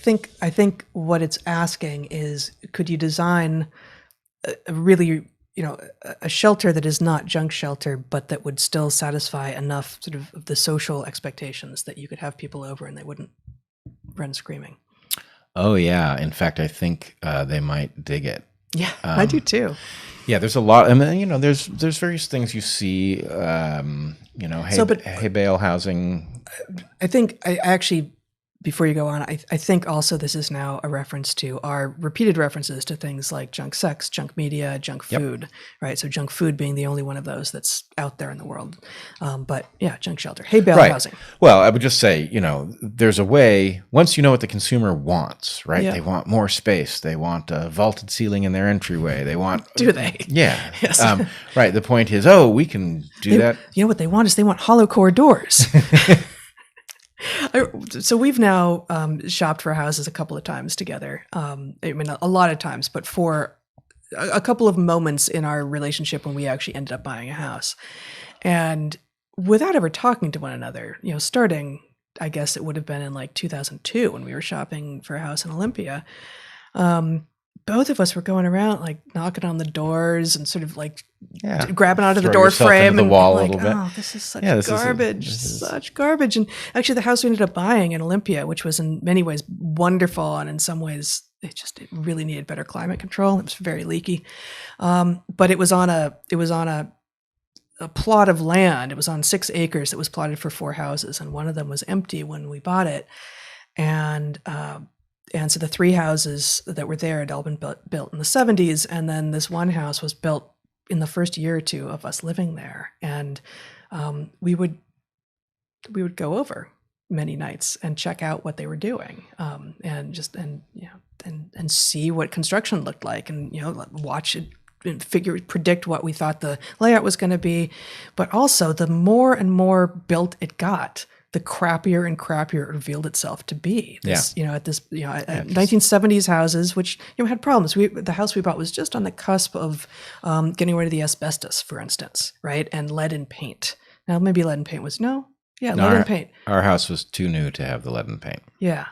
think what it's asking is, could you design a really, a shelter that is not junk shelter, but that would still satisfy enough sort of the social expectations that you could have people over and they wouldn't run screaming? Oh, yeah. In fact, I think they might dig it. Yeah, I do too. Yeah, there's a lot. I mean, there's various things you see. Hay bale housing. I think I actually before you go on, I think also this is now a reference to our repeated references to things like junk sex, junk media, junk food, right? So junk food being the only one of those that's out there in the world. But yeah, junk shelter, hay bale housing. Well, I would just say, there's a way, once you know what the consumer wants, right? Yeah. They want more space. They want a vaulted ceiling in their entryway. They want... Do they? Yeah. Yes. Right. The point is, we can do that. You know what they want is they want hollow core doors. So we've now shopped for houses a couple of times together. I mean, a lot of times, but for a couple of moments in our relationship when we actually ended up buying a house. And without ever talking to one another, starting, I guess it would have been in like 2002 when we were shopping for a house in Olympia. Both of us were going around like knocking on the doors and sort of like grabbing onto the door frame the and wall like, a little bit. oh, this is such garbage, such garbage. And actually the house we ended up buying in Olympia, which was in many ways wonderful and in some ways it really needed better climate control. It was very leaky. But it was on a plot of land. It was on 6 acres that was plotted for 4 houses, and one of them was empty when we bought it. And so the 3 houses that were there had all been built in the 70s. And then this one house was built in the first year or 2 of us living there. And we would go over many nights and check out what they were doing, and see what construction looked like, and watch it and predict what we thought the layout was going to be. But also the more and more built it got, the crappier and crappier it revealed itself to be. At 1970s houses, which had problems. The house we bought was just on the cusp of getting rid of the asbestos, for instance, right? And lead in paint. Now maybe lead in paint was lead in paint. Our house was too new to have the lead in paint. Yeah.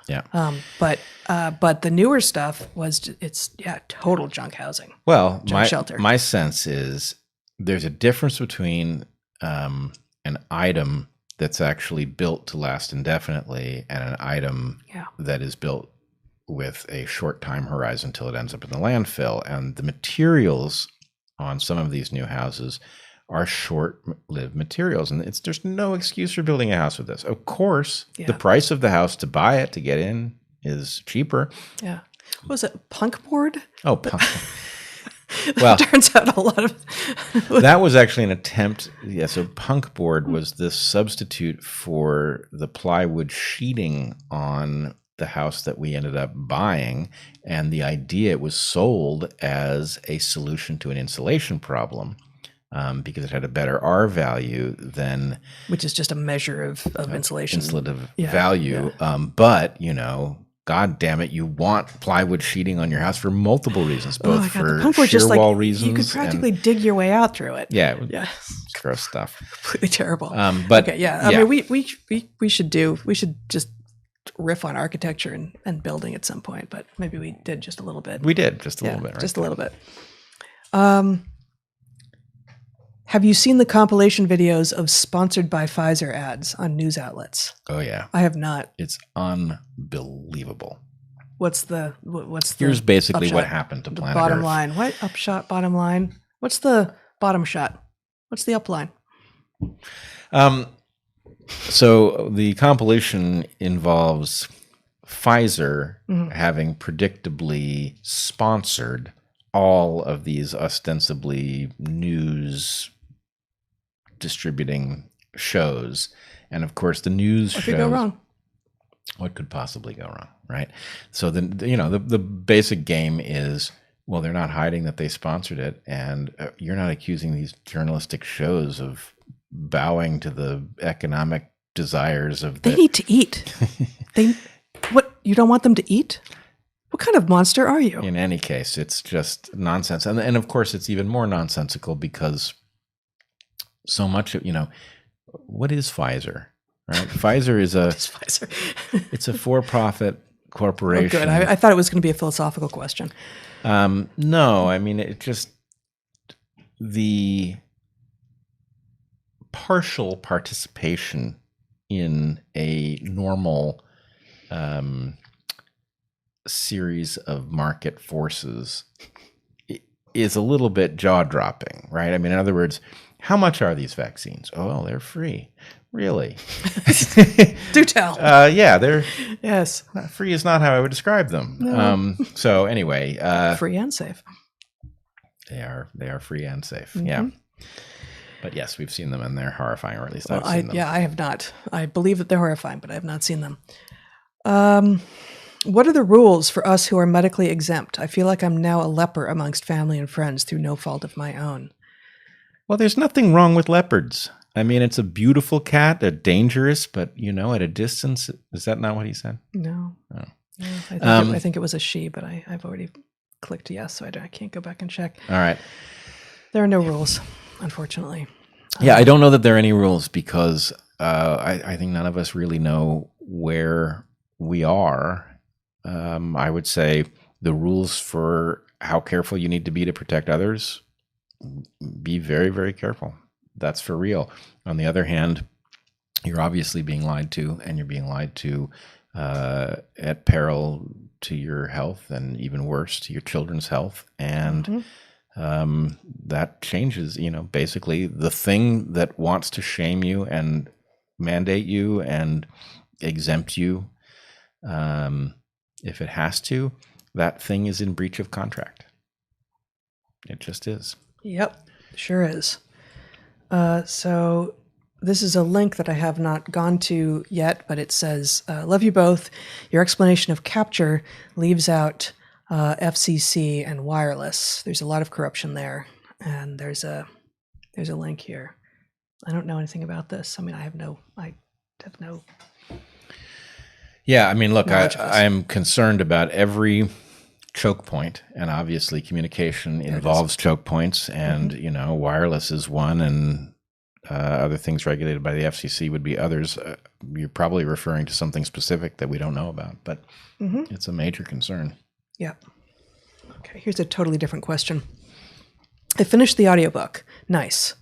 But the newer stuff it's total junk housing. Well, shelter. My sense is there's a difference between an item that's actually built to last indefinitely and an item that is built with a short time horizon until it ends up in the landfill. And the materials on some of these new houses are short-lived materials. And there's no excuse for building a house with this. Of course, the price of the house to buy it, to get in, is cheaper. Yeah. What was it, punk board? Oh, punk. Well, turns out a lot of that was actually an attempt. Yeah, so punk board was this substitute for the plywood sheeting on the house that we ended up buying, and the idea it was sold as a solution to an insulation problem, because it had a better R value than, which is just a measure of insulation, insulative value. Yeah. But God damn it, you want plywood sheeting on your house for multiple reasons, both for shear wall reasons. You could practically dig your way out through it. Yeah. Gross stuff. Completely terrible. But okay, I mean, we should just riff on architecture and building at some point, but maybe we did just a little bit. We did just a little bit, right? Just a little bit. Have you seen the compilation videos of sponsored by Pfizer ads on news outlets? Oh yeah. I have not. It's unbelievable. What's Here's basically upshot? what happened to planet bottom Earth. line. What upshot, bottom line? What's the bottom shot? What's the up line? So the compilation involves Pfizer having predictably sponsored all of these ostensibly news distributing shows. And of course the news shows. What could go wrong? What could possibly go wrong, right? So the basic game is, well, they're not hiding that they sponsored it, and you're not accusing these journalistic shows of bowing to the economic desires of They need to eat. You don't want them to eat? What kind of monster are you? In any case, it's just nonsense. And of course, it's even more nonsensical because so much of, what is Pfizer, right? Pfizer is What is Pfizer? it's a for-profit corporation. Oh, good. I thought it was going to be a philosophical question. No, I mean, it just, the partial participation in a normal series of market forces is a little bit jaw-dropping, right? I mean, in other words, how much are these vaccines? Oh, well, they're free. Really? Do tell. Yeah, they're Yes. free is not how I would describe them. No. So anyway, Free and safe. they are free and safe. Yeah. But yes, we've seen them and they're horrifying, or at least I've seen them. Yeah, I have not. I believe that they're horrifying, but I have not seen them. What are the rules for us who are medically exempt? I feel like I'm now a leper amongst family and friends through no fault of my own. Well, there's nothing wrong with leopards. I mean, it's a beautiful cat. They're dangerous, but at a distance. Is that not what he said? No. Oh. No, I think it was a she, but I've already clicked yes, so I can't go back and check. All right. There are no rules, unfortunately. Yeah, I don't know that there are any rules because I think none of us really know where we are. I would say the rules for how careful you need to be to protect others, be very, very careful. That's for real. On the other hand, you're obviously being lied to, and you're being lied to at peril to your health, and even worse, to your children's health. And that changes, basically the thing that wants to shame you and mandate you and exempt you, if it has to, that thing is in breach of contract. It just is. Yep, sure is. So this is a link that I have not gone to yet, but it says, love you both. Your explanation of capture leaves out FCC and wireless. There's a lot of corruption there. And there's a link here. I don't know anything about this. I mean, I have no. Yeah, I mean, look, I am concerned about every choke point, and obviously communication involves choke points, and wireless is one, and other things regulated by the FCC would be others. You're probably referring to something specific that we don't know about, but it's a major concern. Yeah. Okay, here's a totally different question. I finished the audiobook. Nice.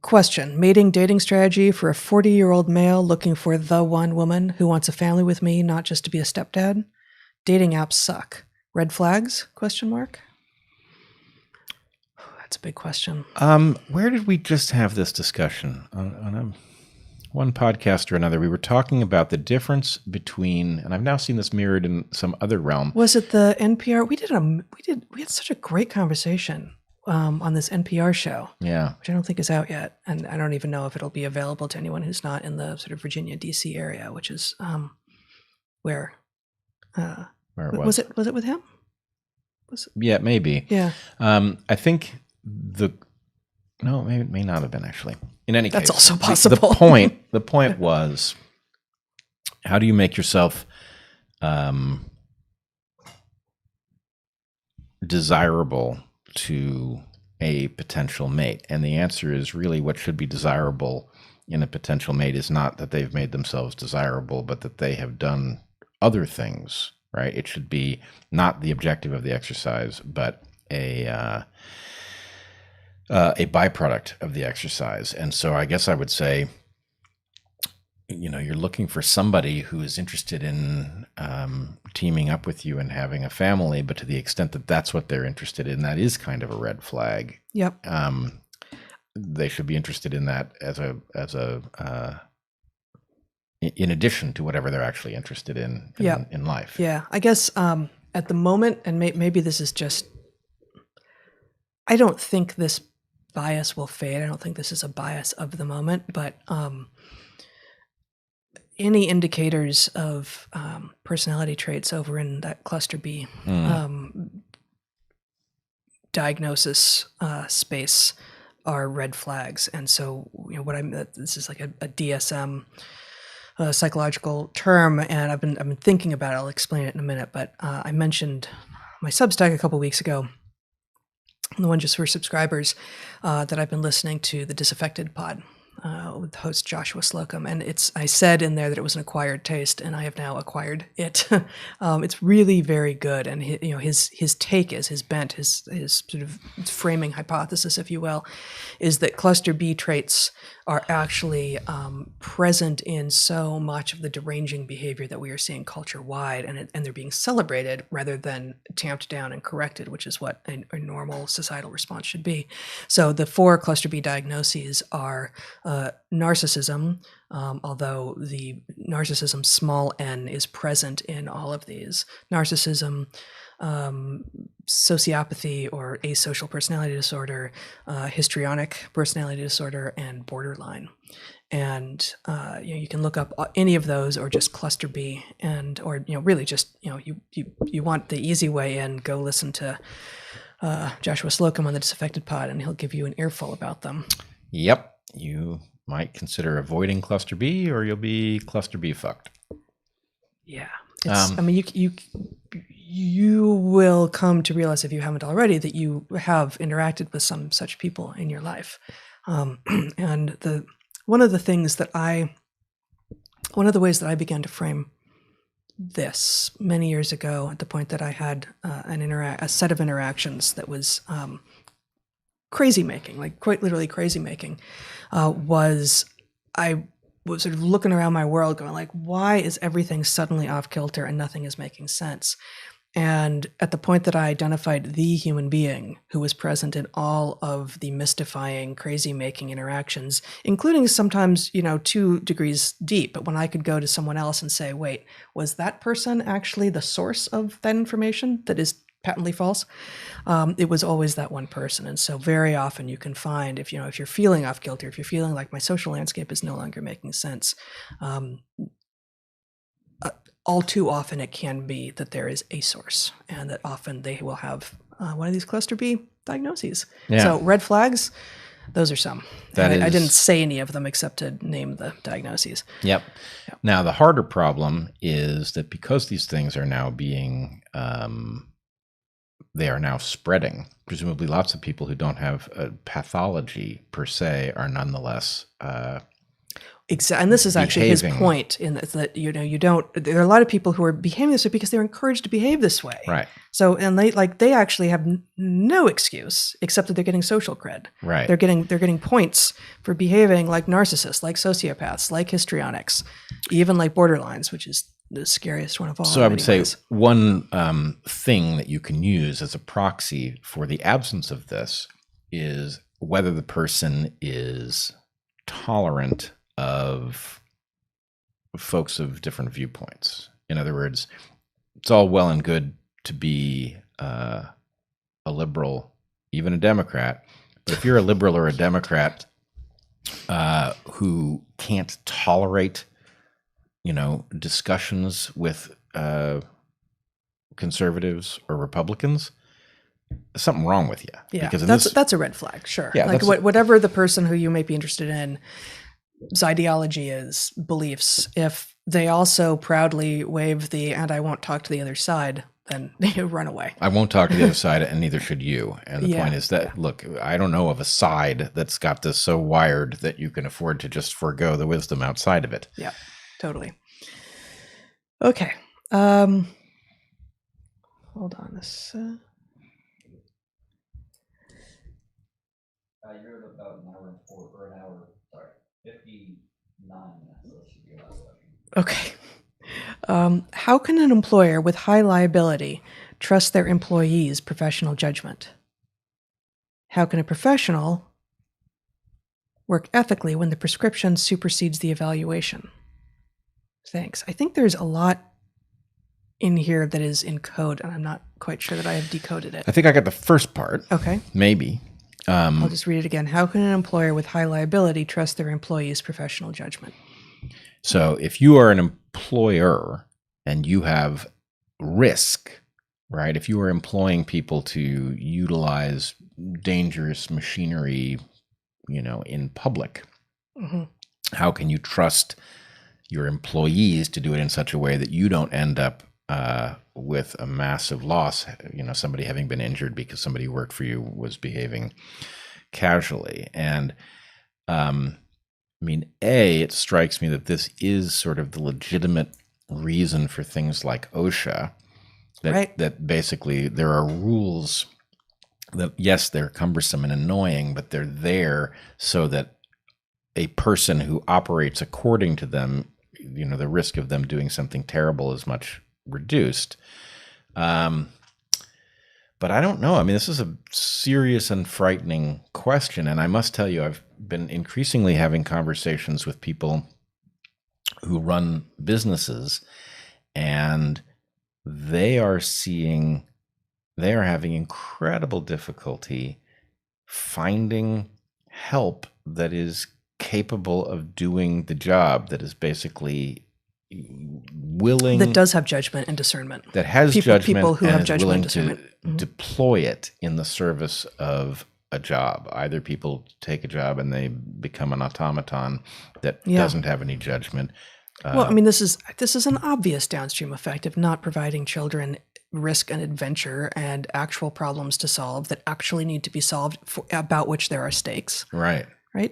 Question: mating dating strategy for a 40-year-old male looking for the one woman who wants a family with me, not just to be a stepdad. Dating apps suck. Red flags? Question mark. That's a big question. Where did we just have this discussion on one podcast or another? We were talking about the difference between, and I've now seen this mirrored in some other realm. Was it the NPR? We had such a great conversation on this NPR show. Yeah. Which I don't think is out yet. And I don't even know if it'll be available to anyone who's not in the sort of Virginia, D.C. area, which is where it was. Was it with him? Yeah, maybe. Yeah. I think it may not have been actually. In any case. That's also possible. The point was, how do you make yourself desirable to a potential mate? And the answer is really what should be desirable in a potential mate is not that they've made themselves desirable, but that they have done other things, right? It should be not the objective of the exercise, but a byproduct of the exercise. And so I guess I would say, you're looking for somebody who is interested in teaming up with you and having a family, but to the extent that that's what they're interested in, that is kind of a red flag. Yep. They should be interested in that in addition to whatever they're actually interested in life. Yeah. I guess at the moment, and maybe this is just, I don't think this bias will fade. I don't think this is a bias of the moment, but any indicators of personality traits over in that cluster B diagnosis space are red flags. And so, this is like a DSM psychological term, and I've been thinking about it. I'll explain it in a minute, but I mentioned my Substack a couple weeks ago, the one just for subscribers, that I've been listening to the Disaffected pod with host Joshua Slocum, and I said in there that it was an acquired taste, and I have now acquired it. It's really very good, and his take is his bent, his sort of framing hypothesis, if you will, is that cluster B traits are actually present in so much of the deranging behavior that we are seeing culture-wide, and they're being celebrated rather than tamped down and corrected, which is what a normal societal response should be. So the 4 cluster B diagnoses are narcissism, although the narcissism small n is present in all of these. Narcissism, sociopathy or asocial personality disorder, histrionic personality disorder, and borderline. And you can look up any of those or just cluster B, and or really just you want the easy way in, go listen to Joshua Slocum on the Disaffected Pod, and he'll give you an earful about them. Yep. You might consider avoiding cluster B, or you'll be cluster B fucked. Yeah. I mean, you will come to realize, if you haven't already, that you have interacted with some such people in your life. And one of the ways that I began to frame this many years ago, at the point that I had a set of interactions that was crazy making, like quite literally crazy making, was I was sort of looking around my world going like, why is everything suddenly off kilter and nothing is making sense? And at the point that I identified the human being who was present in all of the mystifying, crazy-making interactions, including sometimes, 2 degrees deep, but when I could go to someone else and say, wait, was that person actually the source of that information that is patently false? It was always that one person. And so very often you can find, if you're feeling off kilter, if you're feeling like my social landscape is no longer making sense, all too often it can be that there is a source, and that often they will have one of these cluster B diagnoses. Yeah. So red flags, those are some. I didn't say any of them except to name the diagnoses. Yep. Now, the harder problem is that because these things are now being, they are now spreading, presumably lots of people who don't have a pathology per se are nonetheless And this is actually his point, in that you don't. There are a lot of people who are behaving this way because they're encouraged to behave this way. Right. So, and they actually have no excuse except that they're getting social cred. Right. They're getting points for behaving like narcissists, like sociopaths, like histrionics, even like borderlines, which is the scariest one of all. So I would say one thing that you can use as a proxy for the absence of this is whether the person is tolerant of folks of different viewpoints. In other words, it's all well and good to be a liberal, even a Democrat, but if you're a liberal or a Democrat who can't tolerate, discussions with conservatives or Republicans, there's something wrong with you. Yeah, because that's a red flag, sure. Yeah, like whatever the person who you may be interested in, his ideology is, beliefs, if they also proudly wave the "and I won't talk to the other side," then you run away. I won't talk to the other side, and neither should you. And the point is that, look, I don't know of a side that's got this so wired that you can afford to just forego the wisdom outside of it. Yeah, totally. Okay. Hold on this. You're at about an hour and 4 or an hour. Sorry, 59 minutes. That should be your last question. Okay. How can an employer with high liability trust their employees' professional judgment? How can a professional work ethically when the prescription supersedes the evaluation? Thanks. I think there's a lot in here that is in code, and I'm not quite sure that I have decoded it. I think I got the first part. Okay. Maybe. I'll just read it again. How can an employer with high liability trust their employees' professional judgment? So if you are an employer and you have risk, right? If you are employing people to utilize dangerous machinery, in public, Mm-hmm. how can you trust your employees to do it in such a way that you don't end up with a massive loss, somebody having been injured because somebody who worked for you was behaving casually? And I mean, it strikes me that this is sort of the legitimate reason for things like OSHA, that basically there are rules that, yes, they're cumbersome and annoying, but they're there so that a person who operates according to them, the risk of them doing something terrible is much reduced. But I don't know. I mean, this is a serious and frightening question. And I must tell you, I've been increasingly having conversations with people who run businesses, and they are having incredible difficulty finding help that is capable of doing the job, that is basically willing, that does have judgment and discernment, that has judgment, people who and have is judgment willing and discernment. to deploy it in the service of a job. Either people take a job and they become an automaton that doesn't have any judgment. Well, I mean, this is an obvious downstream effect of not providing children risk and adventure and actual problems to solve that actually need to be solved, about which there are stakes. Right.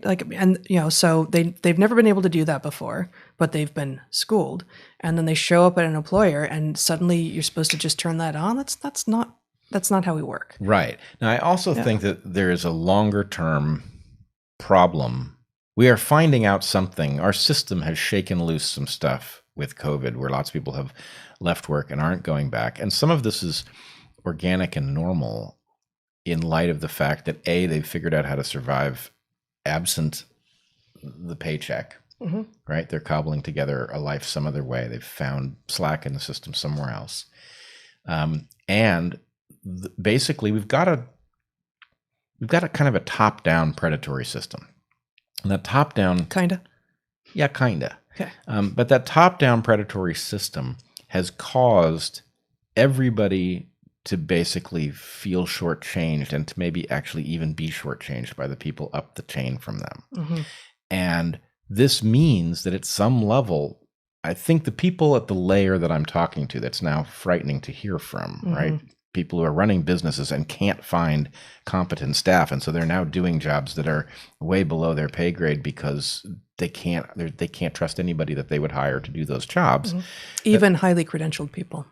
Like, and so they've never been able to do that before, but they've been schooled, and then they show up at an employer, and suddenly you're supposed to just turn that on. That's not how we work. Right. Now, I also think that there is a longer term problem. We are finding out something. Our system has shaken loose some stuff with COVID, where lots of people have left work and aren't going back, and some of this is organic and normal in light of the fact that they've figured out how to survive absent the paycheck, right? They're cobbling together a life some other way. They've found slack in the system somewhere else. And basically we've got a kind of a top-down predatory system. And that top-down... Kinda? Yeah, kinda. Okay. But that top-down predatory system has caused everybody to basically feel shortchanged, and to maybe actually even be shortchanged by the people up the chain from them. And this means that at some level, I think the people at the layer that I'm talking to, that's now frightening to hear from, right? People who are running businesses and can't find competent staff, and so they're now doing jobs that are way below their pay grade because they can't trust anybody that they would hire to do those jobs. Even highly credentialed people.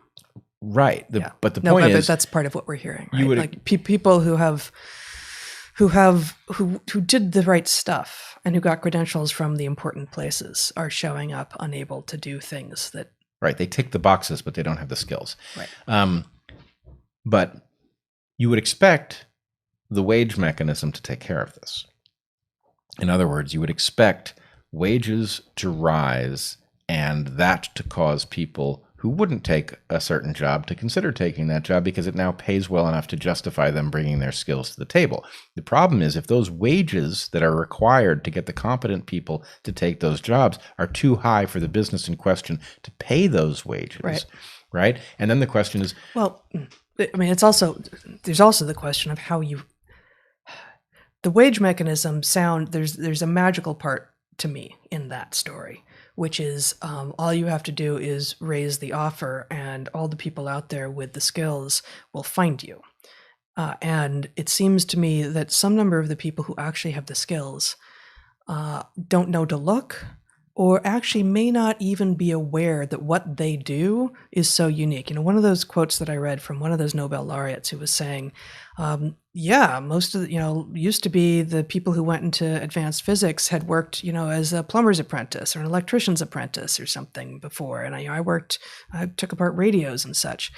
Right. But the point is, that's part of what we're hearing, right? People who did the right stuff and who got credentials from the important places are showing up unable to do things that... Right. They tick the boxes, but they don't have the skills. Right. But you would expect the wage mechanism to take care of this. In other words, you would expect wages to rise, and that to cause people who wouldn't take a certain job to consider taking that job because it now pays well enough to justify them bringing their skills to the table. The problem is, if those wages that are required to get the competent people to take those jobs are too high for the business in question to pay those wages, right? And then the question is... Well, I mean, there's also the question of how the wage mechanism there's a magical part to me in that story, which is all you have to do is raise the offer, and all the people out there with the skills will find you. And it seems to me that some number of the people who actually have the skills don't know to look, or actually may not even be aware that what they do is so unique. One of those quotes that I read from one of those Nobel laureates who was saying, most of the, used to be the people who went into advanced physics had worked, as a plumber's apprentice or an electrician's apprentice or something before. And I took apart radios and such.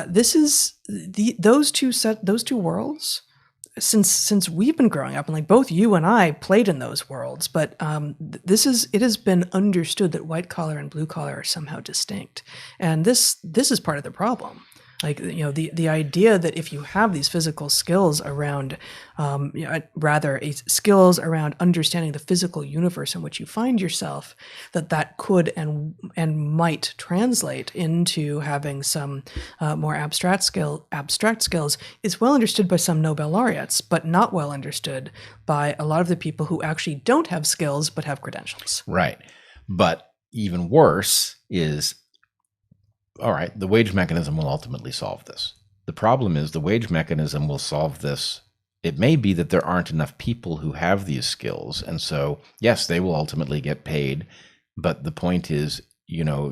This is those two worlds. Since we've been growing up, and like both you and I played in those worlds, but it has been understood that white collar and blue collar are somehow distinct, and this is part of the problem. Like, the idea that if you have these physical skills around, skills around understanding the physical universe in which you find yourself, that could and might translate into having some more abstract skills is well understood by some Nobel laureates, but not well understood by a lot of the people who actually don't have skills but have credentials. Right. But even worse is, all right, the wage mechanism will ultimately solve this. The problem is the wage mechanism will solve this it may be that there aren't enough people who have these skills. And so, yes, they will ultimately get paid. But the point is, whoever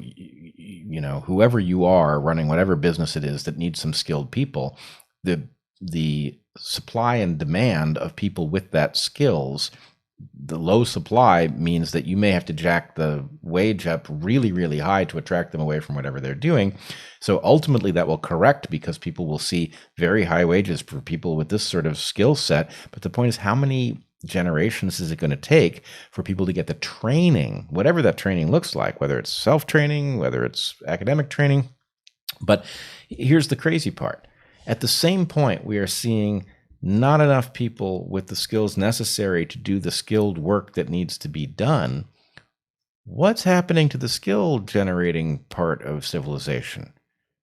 you are running whatever business it is that needs some skilled people, the supply and demand of people with that skills, the low supply means that you may have to jack the wage up really, really high to attract them away from whatever they're doing. So ultimately that will correct because people will see very high wages for people with this sort of skill set. But the point is, how many generations is it going to take for people to get the training, whatever that training looks like, whether it's self-training, whether it's academic training? But here's the crazy part. At the same point, we are seeing not enough people with the skills necessary to do the skilled work that needs to be done. What's happening to the skill generating part of civilization,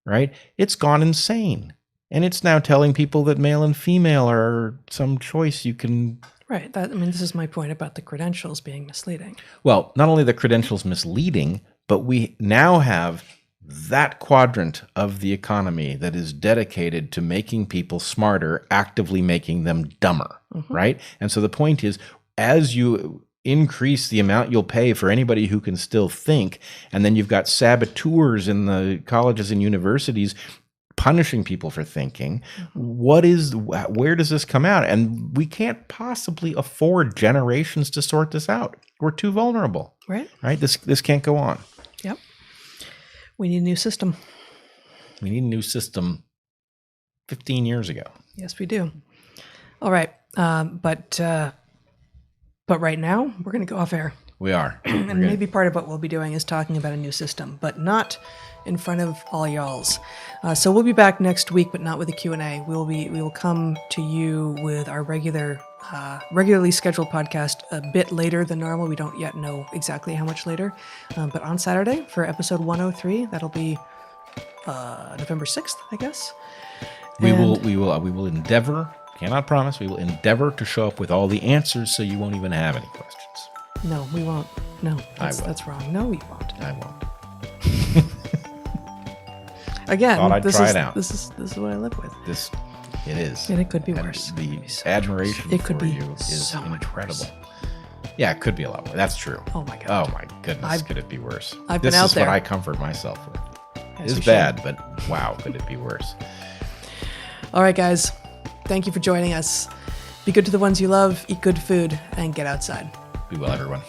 right? It's gone insane. And it's now telling people that male and female are some choice you can... Right. This is my point about the credentials being misleading. Well, not only the credentials misleading, but we now have that quadrant of the economy that is dedicated to making people smarter, actively making them dumber, right? And so the point is, as you increase the amount you'll pay for anybody who can still think, and then you've got saboteurs in the colleges and universities punishing people for thinking, where does this come out? And we can't possibly afford generations to sort this out. We're too vulnerable. Right. This can't go on. Yep. We need a new system. We need a new system 15 years ago. Yes, we do. All right. But right now, we're going to go off air. We are. And maybe part of what we'll be doing is talking about a new system, but not in front of all y'alls. So we'll be back next week, but not with a Q&A. We will come to you with our regularly scheduled podcast a bit later than normal. We don't yet know exactly how much later, but on Saturday for episode 103, that'll be November 6th, I guess. We will endeavor, cannot promise, we will endeavor to show up with all the answers so you won't even have any questions. No, we won't. No, I will. That's wrong. No, we won't. I won't. Again, Thought I'd this try is it out. This is what I live with. It is. And it could be And worse. The admiration It could for be you is so much incredible. worse. Yeah, it could be a lot worse. That's true. Oh my God. Oh my goodness, could it be worse? I've been this out is there. what I comfort myself with. As It's you bad, should. but wow, could it be worse? All right, guys. Thank you for joining us. Be good to the ones you love, eat good food, and get outside. Be well, everyone.